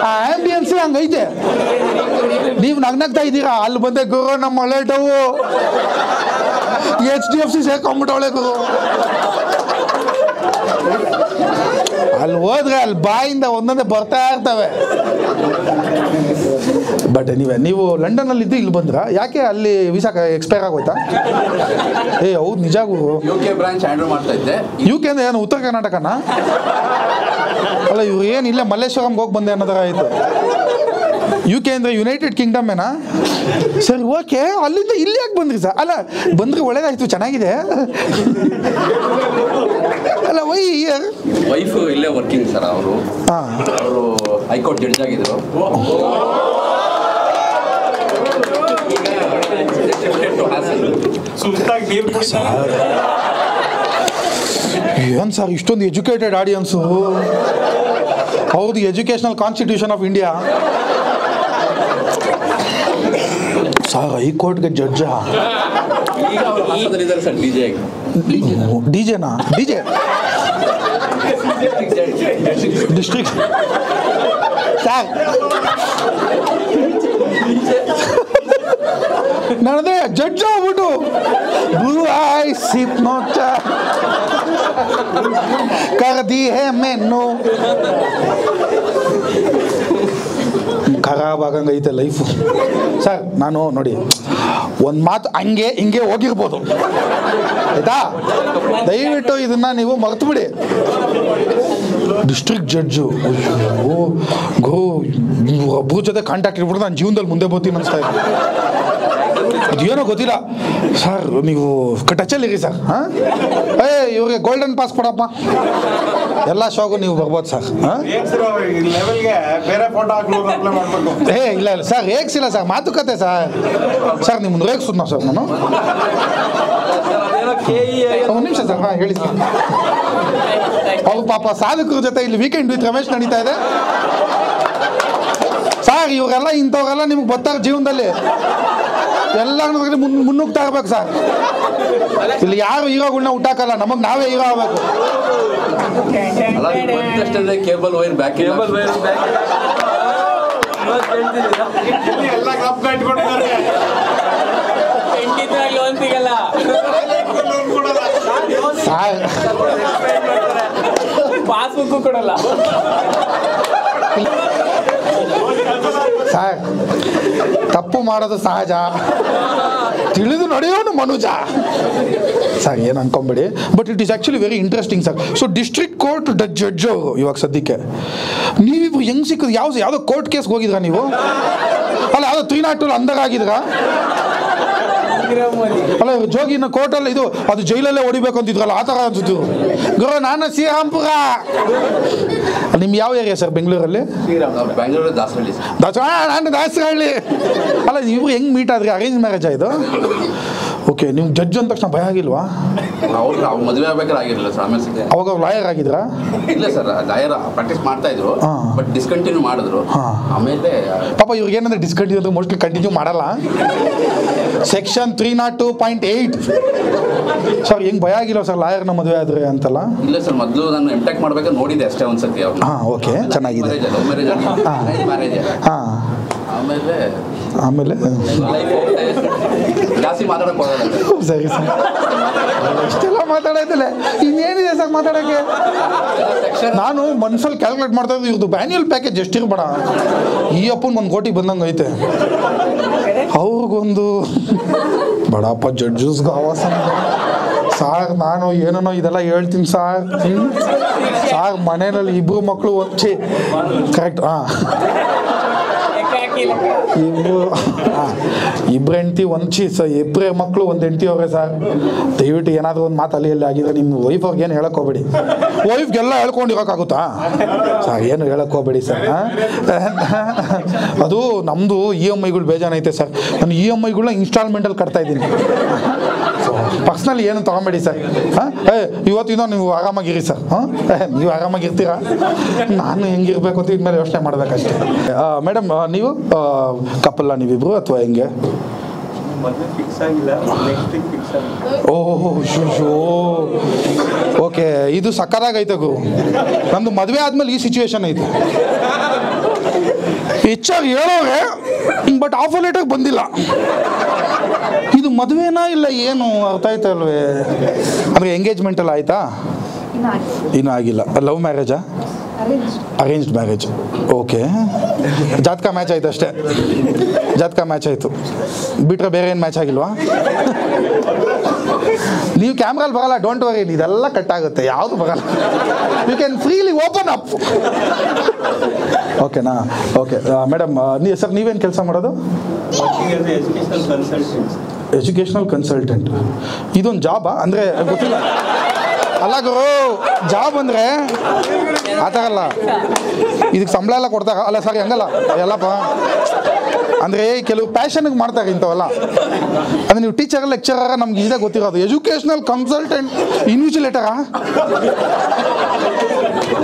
ಆ ಆಂಬಿಯನ್ಸೇ ಹಂಗೈತೆ. ನೀವು ನಗ್ನಗ್ತಾ ಇದ್ದೀರಾ, ಅಲ್ಲಿ ಬಂದೆ ಗುರು ನಮ್ಮ ಮಲೇಟವು HDFC ಸೇರ್ಕೊಂಡ್ಬಿಟ್ಟವಳೆ ಗುರು. ಅಲ್ಲಿ ಹೋದ್ರೆ ಅಲ್ಲಿ ಬಾಯಿಂದ ಒಂದೊಂದೇ ಬರ್ತಾ ಇರ್ತವೆ. ಬಟ್ ನೀವು ಲಂಡನಲ್ಲಿ ಇದ್ದು ಇಲ್ಲಿ ಬಂದ್ರ? ಯಾಕೆ ಅಲ್ಲಿ ವೀಸಾ ಎಕ್ಸ್ಪೈರ್ ಆಗೋಯ್ತಾ? ಹೌದು ನಿಜ ಗುರು. UK ಬ್ರಾಂಚ್ ಹ್ಯಾಂಡಲ್ ಮಾಡ್ತಾ ಇದ್ದೆ. UK ಅಂದ್ರೆ ಏನು ಉತ್ತರ ಕರ್ನಾಟಕನ? ಅಲ್ಲ ಇವ್ರು ಏನು ಇಲ್ಲೇ ಮಲ್ಲೇಶ್ವರಂಗೆ ಹೋಗಿ ಬಂದೆ ಅನ್ನೋದರ ಆಯ್ತು. UK ಅಂದರೆ ಯುನೈಟೆಡ್ ಕಿಂಗ್ಡಮ್ ಏನಾ? ಸರ್ ಓಕೆ, ಅಲ್ಲಿಂದ ಇಲ್ಲಿ ಯಾಕೆ ಬಂದ್ರಿ ಸರ್? ಅಲ್ಲ ಬಂದ್ರೆ ಒಳ್ಳೇದಾಯ್ತು, ಚೆನ್ನಾಗಿದೆ. ಅಲ್ಲ ವೈಫ್ ಇಲ್ಲೇ ವರ್ಕಿಂಗ್ ಸರ್. ಅವರು ಹೈಕೋರ್ಟ್ ಜಡ್ಜ್ ಆಗಿದ್ರು. ಏನು ಸರ್ ಇಷ್ಟೊಂದು ಎಜುಕೇಟೆಡ್ ಆಡಿಯನ್ಸು? ಹೌದು, educational constitution of India. Sir ಹೈಕೋರ್ಟ್ಗೆ ಜಡ್ಜಾ? ಡಿಜೆನಾ? ಡಿಜೆ ಡಿಸ್ಟ್ರಿಕ್ಟ್ ಸರ್ ನನದೇ ಜಡ್ಜ್ ಆಗ್ಬಿಟ್ಟು ಕರ್ದಿ ಹೇ ಮೆನ್ನು. ಖರಾಬ್ ಆಗಂಗೈತೆ ಲೈಫು. ಸರ್ ನಾನು ನೋಡಿ ಒಂದು ಮಾತು ಹಂಗೆ ಹಿಂಗೆ ಹೋಗಿರ್ಬೋದು ಆಯ್ತಾ, ದಯವಿಟ್ಟು ಇದನ್ನ ನೀವು ಮರ್ತು ಬಿಡಿ. ಡಿಸ್ಟ್ರಿಕ್ಟ್ ಜಡ್ಜು ಗೋ ಒಬ್ಬರ ಜೊತೆ ಕಾಂಟ್ಯಾಕ್ಟ್ ಇಟ್ಬಿಟ್ಟು ನಾನು ಜೀವನದಲ್ಲಿ ಮುಂದೆ ಬರ್ತೀನಿ ಅನಿಸ್ತಾ ಇದೆ. ಅದೇನೋ ಗೊತ್ತಿಲ್ಲ ಸರ್, ನೀವು ಟಚಲ್ಲಿರಿ ಸರ್. ಇವ್ರಿಗೆ ಗೋಲ್ಡನ್ ಪಾಸ್ ಕೊಡಪ್ಪ, ಎಲ್ಲ ಶೋಗೂ ನೀವು ಬರ್ಬೋದು ಸರ್. ಇಲ್ಲ ಇಲ್ಲ ಸರ್, ರೇಗ್ಸಿಲ್ಲ ಸರ್, ಮಾತುಕತೆ ಸರ್. ಸರ್ ನಿಮ್ಮನ್ನು ರೇಗ್ಸುದ್ನ ಸರ್ ನಾನು? ಒಂದು ನಿಮಿಷ ಸರ್. ಹೇಳಿ ಸರ್. ಅವ್ರು ಪಾಪ ಸಾಧಕರ ಜೊತೆ ಇಲ್ಲಿ ವೀಕೆಂಡ್ ವಿತ್ ರಮೇಶ್ ನಡೀತಾ ಇದೆ ಸರ್. ಇವರೆಲ್ಲ ಇಂಥವ್ರೆಲ್ಲ ನಿಮ್ಗೆ ಬರ್ತಾರೆ ಜೀವನದಲ್ಲಿ, ಎಲ್ಲ ಮುನ್ನುಗ್ತಾ ಇರ್ಬೇಕು ಸರ್. ಇಲ್ಲಿ ಯಾರು ಹೀರೋಗಳನ್ನ ಹುಟ್ಟಾಕಲ್ಲ, ನಮಗೆ ನಾವೇ ಹೀರೋ ಆಗ್ಬೇಕು. ಕೇಬಲ್ ವೈರ್ ಬ್ಯಾಕ್ ಪಾಸ್ಬುಕ್ ಕೊಡಲ್ಲ ಸರ್. ತಪ್ಪು ಮಾಡೋದು ಸಹಜ, ತಿಳಿದು ನಡೆಯೋನು ಮನುಜ ಸರ್, ಏನು ಅನ್ಕೊಂಬೇಡಿ. But it is actually very interesting sir. So district court judge ಅವರು ಇವಾಗ ಸದ್ಯಕ್ಕೆ ನೀವಿಬ್ರು ಹೆಂಗೆ ಸಿಕ್ಕಿದ್ರು? ಯಾವುದೋ ಕೋರ್ಟ್ ಕೇಸ್ಗೆ ಹೋಗಿದ್ರಾ ನೀವು? ಅಲ್ಲ ಯಾವುದೋ 302 ಅಂದಾಗಿದ್ರಾ? ಅಲ್ಲ ಜೋಗಿನ ಕೋರ್ಟಲ್ಲಿ ಇದು ಅದು ಜೈಲಲ್ಲೇ ಹೊಡಿಬೇಕು ಅಂತಿದ್ರಲ್ಲ, ಆ ಥರ ಅನ್ಸುತ್ತೆ ಗುರು. ನಾನು ಶ್ರೀರಾಮ್ಪುರ. ನಿಮ್ಗೆ ಯಾವ ಏರಿಯಾ ಸರ್ ಬೆಂಗಳೂರಲ್ಲಿ? ನಾನು ದಾಸರಹಳ್ಳಿ. ಅಲ್ಲ ಇವ್ರು ಹೆಂಗೆ ಮೀಟ್ ಆದ್ರಿ? ಅರೇಂಜ್ ಮ್ಯಾರೇಜ್ ಇದು? ಓಕೆ, ನೀವು ಜಡ್ಜ್ ಅಂದ ತಕ್ಷಣ ಭಯ ಆಗಿಲ್ವಾ? ಅವ್ರು ಮದುವೆ ಆಗ್ಬೇಕಾದ್ರೆ ಆಗಿರಲಿಲ್ಲ ಸರ್, ಆಮೇಲೆ ಸಿಕ್ಕಿದೆ. ಅವಾಗ ಲಾಯರ್ ಆಗಿದ್ರಾ? ಇಲ್ಲ ಸರ್, ಲಾಯರ್ ಪ್ರಾಕ್ಟೀಸ್ ಮಾಡ್ತಾ ಇದ್ರು, ಬಟ್ ಡಿಸ್ಕಂಟಿನ್ಯೂ ಮಾಡಿದ್ರು. ಆಮೇಲೆ ಪಾಪ ಇವ್ರಿಗೆ ಏನಂದ್ರೆ ಡಿಸ್ಕಂಟಿನ್ಯೂ ಅಂದ್ರೆ ಮೋಸ್ಟ್ಲಿ ಕಂಟಿನ್ಯೂ ಮಾಡಲ್ಲ. ಸೆಕ್ಷನ್ 302.8 ಸರ್, ಹೆಂಗ್ ಭಯ ಆಗಿಲ್ಲ ಸರ್ ಲಾಯರ್ನ ಮದುವೆ ಆದ್ರೆ ಅಂತಲ್ಲ? ಇಲ್ಲ ಸರ್, ಮೊದಲು ನಾನು ಎಂಟೆಕ್ ಮಾಡ್ಬೇಕಾದ್ರೆ ನೋಡಿದ್ದೆ ಅಷ್ಟೇ ಒಂದ್ಸತಿ ಅವ್ರು. ಓಕೆ, ಚೆನ್ನಾಗಿದೆ. Love marriage. ಆಮೇಲೆ ಜಾಸ್ತಿ ಮಾತಾಡಕ್ ಹೋಗಲ್ಲ. ಸರಿ ಸರ್, ಇಷ್ಟೆಲ್ಲ ಮಾತಾಡೋದಿಲ್ಲ, ಇನ್ನೇನಿದೆ ಸರ್ ಮಾತಾಡೋಕ್ಕೆ? ನಾನು ಮನ್ಸಲ್ಲಿ ಕ್ಯಾಲ್ಕುಲೇಟ್ ಮಾಡ್ತಾ ಇದ್ದು ಇವ್ರದ್ದು ಬ್ಯಾನ್ಯುವಲ್ ಪ್ಯಾಕೇಜ್ ಎಷ್ಟಿರ್ಬೇಡ, ಈ ಅಪ್ಪನ 1 ಕೋಟಿ ಬಂದಂಗೆ ಐತೆ, ಅವ್ರಿಗೊಂದು ಬಡಪ್ಪ ಜಡ್ಜಸ್ಗೆ ಆವಾಸ. ಸಾರ್ ನಾನು ಏನೋ ಇದೆಲ್ಲ ಹೇಳ್ತೀನಿ ಸಾರ್. ಸಾರ್ ಮನೆಯಲ್ಲಿ 2 ಮಕ್ಕಳು ಕರೆಕ್ಟ್. ಇಬ್ರು ಹೆಂಡ್ತಿ ಇಬ್ಬರೇ ಮಕ್ಕಳು 1 ಹೆಂಡ್ತಿ ಅವ್ರೆ ಸರ್. ದಯವಿಟ್ಟು ಏನಾದರೂ ಒಂದು ಮಾತು ಅಲ್ಲಿ ಆಗಿದ್ರೆ ನಿಮ್ಮ ವೈಫ್ ಅವ್ರಿಗೆ ಏನು ಹೇಳಕ್ ಹೋಗ್ಬೇಡಿ. ವೈಫ್ಗೆಲ್ಲ ಹೇಳ್ಕೊಂಡಿರೋಕ್ಕಾಗುತ್ತಾ ಸರ್? ಏನು ಹೇಳಕ್ ಹೋಗ್ಬೇಡಿ ಸರ್. ಅದು ನಮ್ಮದು EMIಗಳು ಬೇಜಾನೈತೆ ಸರ್. ನಾನು EMIಗಳನ್ನ ಇನ್ಸ್ಟಾಲ್ಮೆಂಟಲ್ಲಿ ಕಟ್ತಾ ಇದ್ದೀನಿ. ಪರ್ಸ್ನಲಿ ಏನು ತೊಗೊಬೇಡಿ ಸರ್. ಇವತ್ತಿಂದ ನೀವು ಆರಾಮಾಗಿರಿ ಸರ್. ನೀವು ಆರಾಮಾಗಿರ್ತೀರಾ? ನಾನು ಹೆಂಗಿರ್ಬೇಕು ಅಂತ ಇದ್ಮೇಲೆ ಯೋಚನೆ ಮಾಡ್ಬೇಕಷ್ಟೇ. ಮೇಡಮ್, ನೀವು ಕಪಲ್ಲ ನೀವಿಬ್ರು ಅಥವಾ ಹೆಂಗೆ? ಓಹೋ ಶೋ, ಓಕೆ, ಇದು ಸಕ್ಕದಾಗೈತೆ ಗುರು. ನಂದು ಮದುವೆ ಆದ್ಮೇಲೆ ಈ ಸಿಚುವೇಶನ್ ಐತೆ. ಹೆಚ್ಚಾಗಿ ಹೇಳೋರೆ, ಬಟ್ ಆಫರ್ ಲೆಟರ್ ಬಂದಿಲ್ಲ. ಇದು ಮದುವೆನಾ ಇಲ್ಲ ಏನು ಅರ್ಥ ಆಯ್ತಾ ಅಲ್ವೇ? ಅಂದರೆ ಎಂಗೇಜ್ಮೆಂಟ್ ಎಲ್ಲ ಆಯ್ತಾ? ಇನ್ನೂ ಆಗಿಲ್ಲ. ಲವ್ ಮ್ಯಾರೇಜಾ? Arranged marriage. ಓಕೆ, ಜಾತಕ ಮ್ಯಾಚ್ ಆಯ್ತು ಅಷ್ಟೇ. ಜಾತಕ ಮ್ಯಾಚ್ ಆಯಿತು ಬಿಟ್ರೆ ಬೇರೆ ಏನು ಮ್ಯಾಚ್ ಆಗಿಲ್ವಾ? ನೀವು ಕ್ಯಾಮ್ರಲ್ಲಿ ಬರಲ್ಲ, ಡೋಂಟ್ ವರಿ, ಇದೆಲ್ಲ ಕಟ್ ಆಗುತ್ತೆ, ಯಾವುದು ಬರಲ್ಲ. You can freely open up. ಓಕೆನಾ? ಓಕೆ ಮೇಡಮ್, ಸರ್ ನೀವೇನು ಕೆಲಸ ಮಾಡೋದು? Educational consultant. ಇದೊಂದು ಜಾಬಾ? ಅಂದರೆ ಗೊತ್ತಿಲ್ಲ ಅಲ್ಲ ಗುರು, ಜಾಬ್ ಅಂದರೆ ಆ ಥರ ಅಲ್ಲ. ಇದಕ್ಕೆ ಸಂಬಳ ಎಲ್ಲ ಕೊಡ್ತಾರೆ ಅಲ್ಲ ಸರಿ? ಹಂಗಲ್ಲ ಎಲ್ಲಪ್ಪ. ಅಂದರೆ ಕೆಲವು ಪ್ಯಾಷನ್ಗೆ ಮಾಡ್ತಾರೆ ಇಂಥವಲ್ಲ. ಅಂದರೆ ನೀವು ಟೀಚರ್ ಲೆಕ್ಚರರ ನಮ್ಗೆ ಇದೇ ಗೊತ್ತಿರೋದು. ಎಜುಕೇಷನಲ್ ಕನ್ಸಲ್ಟೆಂಟ್ ಇನ್ವಿಜಿಲೇಟರಾ?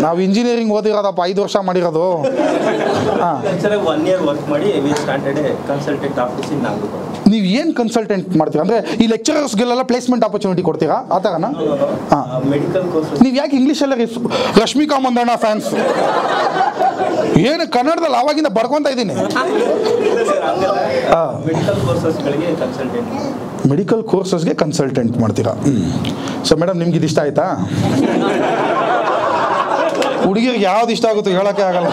ನಾವು ಇಂಜಿನಿಯರಿಂಗ್ ಓದಿರೋದಪ್ಪ, 5 ವರ್ಷ ಮಾಡಿರೋದು. ನೀವು ಏನು ಕನ್ಸಲ್ಟೆಂಟ್ ಮಾಡ್ತೀರಾ? ಅಂದರೆ ಈ ಲೆಕ್ಚರರ್ಸ್ಗೆಲ್ಲ ಪ್ಲೇಸ್ಮೆಂಟ್ ಆಪರ್ಚುನಿಟಿ ಕೊಡ್ತೀರಾ ಆ ಥರನಾ? ನೀವು ಯಾಕೆ ಇಂಗ್ಲೀಷಲ್ಲೇ ರಶ್ಮಿಕಾ ಮಂದಣ್ಣ ಫ್ಯಾನ್ಸ್? ಏನು ಕನ್ನಡದಲ್ಲಿ ಆವಾಗಿಂದ ಬಡ್ಕೊತಾ ಇದ್ದೀನಿ. ಮೆಡಿಕಲ್ ಕೋರ್ಸಸ್ಗೆ ಕನ್ಸಲ್ಟೆಂಟ್ ಮಾಡ್ತೀರಾ? ಸೊ ಮೇಡಮ್, ನಿಮ್ಗೆ ಇದು ಇಷ್ಟ ಆಯ್ತಾ? ಹುಡುಗಿರಿಗೆ ಯಾವ್ದು ಇಷ್ಟ ಆಗುತ್ತೋ ಹೇಳೋಕ್ಕೆ ಆಗಲ್ಲ.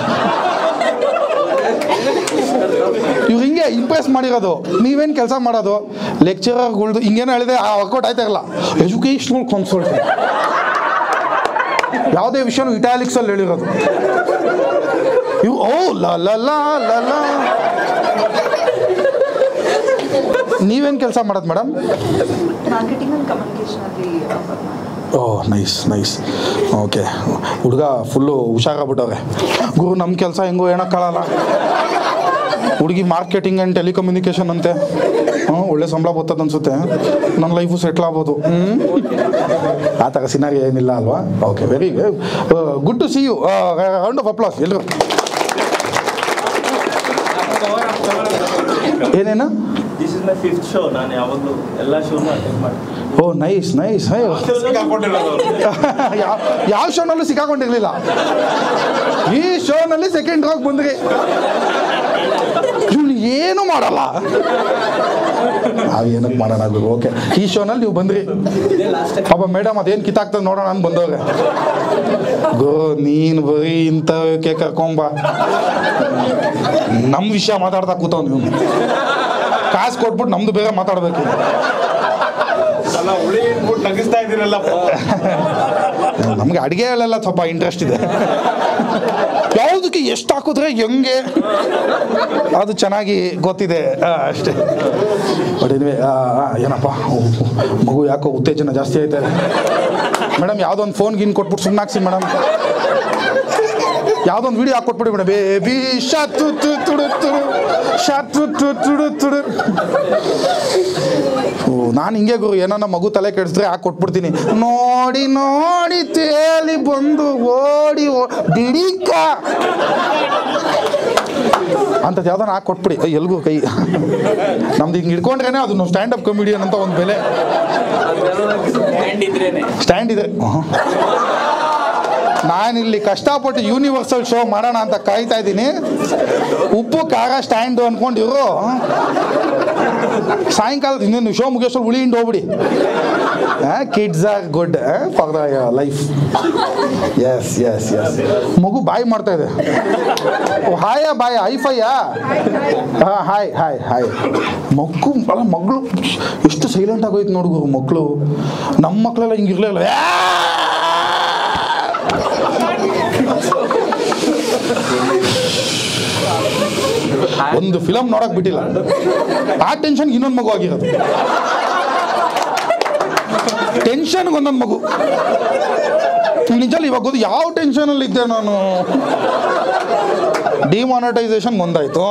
ಇವ್ರು ಹಿಂಗೆ ಇಂಪ್ರೆಸ್ ಮಾಡಿರೋದು. ನೀವೇನು ಕೆಲಸ ಮಾಡೋದು? ಲೆಕ್ಚರರ್ಗಳ್ದು ಹಿಂಗೇನು ಹೇಳಿದೆ ವರ್ಕೌಟ್ ಆಯ್ತಾ ಇರಲ್ಲ. ಎಜುಕೇಷನಲ್ ಕನ್ಸಲ್ಟೆಂಟ್ ಯಾವುದೇ ವಿಷಯನೂ ಇಟಾಲಿಕ್ಸಲ್ಲಿ ಹೇಳಿರೋದು. ಇವು ನೀವೇನು ಕೆಲಸ ಮಾಡೋದು ಮೇಡಮ್? ಓಹ್ ನೈಸ್. ಓಕೆ, ಹುಡುಗ ಫುಲ್ಲು ಹುಷಾರಾಗ್ಬಿಟ್ಟವ್ರೆ. ಗುರು, ನಮ್ಮ ಕೆಲಸ ಹೆಂಗೋ ಹೇಳೋಕ್ಕಾಗಲ್ಲ. ಹುಡುಗಿ ಮಾರ್ಕೆಟಿಂಗ್ ಆ್ಯಂಡ್ ಟೆಲಿಕಮ್ಯುನಿಕೇಷನ್ ಅಂತೆ. ಒಳ್ಳೆ ಸಂಬಳ ಬರ್ತದೆ ಅನ್ಸುತ್ತೆ. ನನ್ನ ಲೈಫು ಸೆಟ್ಲ್ ಆಗ್ಬೋದು. ಆ ಥರ ಸಿನಾರಿ ಏನಿಲ್ಲ ಅಲ್ವಾ? Okay, very good to see you. Round of applause ಎಲ್ಲರೂ. ಏನೇನು? Oh nice. ಯಾವ ಶೋನಲ್ಲೂ ಸಿಕ್ಕಾಕೊಂಡಿರ್ಲಿಲ್ಲ. ಈ ಶೋನಲ್ಲಿ ಸೆಕೆಂಡ್ ಹೋಗಿ ಬಂದ್ರಿ. ಇವನು ಏನು ಮಾಡಲ್ಲ, ನಾವೇನಕ್ಕೆ ಮಾಡೋಣ ಅದು. ಓಕೆ, ಈ ಶೋನಲ್ಲಿ ನೀವು ಬಂದ್ರಿ. ಪಾಪ ಮೇಡಮ್ ಅದೇನು ಕಿತ್ತಾಗ್ತದೆ ನೋಡೋಣ ಅಂತ ಬಂದವ್ರೆ. ನೀನು ಬರೀ ಇಂಥವಕ್ಕೆ ಕರ್ಕೊಂಬ, ನಮ್ಮ ವಿಷಯ ಮಾತಾಡ್ತಾ ಕೂತವ್. ನೀವು ಕಾಸು ಕೊಟ್ಬಿಟ್ಟು ನಮ್ದು ಬೇರೆ ಮಾತಾಡ್ಬೇಕು. ನಮ್ಗೆ ಅಡುಗೆಗಳೆಲ್ಲ ಸ್ವಲ್ಪ ಇಂಟ್ರೆಸ್ಟ್ ಇದೆ. ಯಾವುದಕ್ಕೆ ಎಷ್ಟು ಹಾಕಿದ್ರೆ ಹೆಂಗೆ ಅದು ಚೆನ್ನಾಗಿ ಗೊತ್ತಿದೆ ಅಷ್ಟೇ. ಬಟ್ ಏನಪ್ಪ ಮಗು ಯಾಕೋ ಉತ್ತೇಜನ ಜಾಸ್ತಿ ಆಯ್ತಾ ಇದೆ. ಮೇಡಮ್, ಯಾವುದೊಂದು ಫೋನ್ ಗೀನ್ ಕೊಟ್ಬಿಟ್ಟು ಸುಮ್ಮನೆ ಹಾಕ್ಸಿ ಮೇಡಮ್. ಯಾವುದೊಂದು ವಿಡಿಯೋ ಹಾಕೊಟ್ಬಿಡಿ ಮೇಡಮ್. ಬೇಬಿ ಶಾತು ತುಡು ತುಡು ಶಾತು ತುಡು ತುಡು. ಓ ನಾನು ಹಿಂಗೆ ಗುರು ಏನೋ ಮಗು ತಲೆ ಕೆಡಿಸಿದ್ರೆ ಹಾಕಿ ಕೊಟ್ಬಿಡ್ತೀನಿ. ನೋಡಿ ನೋಡಿ ತೇಲಿ ಬಂದು ಓಡಿ ದಿಡಿಕ ಅಂಥದ್ದು ಯಾವ್ದಾನ ಹಾಕಿ ಕೊಟ್ಬಿಡಿ. ಎಲ್ಗೂ ಕೈ ನಮ್ದು ಹಿಂಗೆ ಹಿಡ್ಕೊಂಡ್ರೇನೆ ಅದು ನಾವು ಸ್ಟ್ಯಾಂಡ್ ಅಪ್ ಕಾಮಿಡಿಯನ್ ಅಂತ ಒಂದು ಬೆಲೆ. ಸ್ಟ್ಯಾಂಡ್ ಇದೆ. ನಾನಿಲ್ಲಿ ಕಷ್ಟಪಟ್ಟು ಯೂನಿವರ್ಸಲ್ ಶೋ ಮಾಡೋಣ ಅಂತ ಕಾಯ್ತಾ ಇದ್ದೀನಿ. ಉಪ್ಪು ಖಾರ ಸ್ಟ್ಯಾಂಡು ಅಂದ್ಕೊಂಡಿರು ಸಾಯಂಕಾಲ ಇನ್ನೇನು ಶೋ ಮುಗಿಯೋಷ್ಟು ಉಳಿ ಹಿಂಡು ಹೋಗ್ಬಿಡಿ. Kids are good for the life. Yes yes yes. ಮಗು ಬಾಯ್ ಮಾಡ್ತಾ ಇದೆ. ಹಾಯ ಬಾಯ್ ಐಫೈಯಾ? ಹಾಂ ಹಾಯ್ ಹಾಯ್ ಹಾಯ್. ಮಗಳು ಎಷ್ಟು ಸೈಲೆಂಟ್ ಆಗೋಯ್ತು ನೋಡುಗು ಮಕ್ಕಳು. ನಮ್ಮ ಮಕ್ಕಳೆಲ್ಲ ಹಿಂಗಿರ್ಲಿಲ್ಲ. ಒಂದು ಫಿಲಮ್ ನೋಡಕ್ ಬಿಟ್ಟಿಲ್ಲ. ಆ ಟೆನ್ಷನ್ಗೆ ಇನ್ನೊಂದು ಮಗು ಆಗಿರೋದು. ಟೆನ್ಷನ್ಗೆ ಒಂದೊಂದು ಮಗು. ನಿಜಲ್ಲ ಇವಾಗ ಗೊತ್ತು ಯಾವ ಟೆನ್ಷನಲ್ಲಿ ಇದ್ದೆ ನಾನು. ಡಿಮಾನಿಟೈಸೇಷನ್ ಒಂದಾಯ್ತು,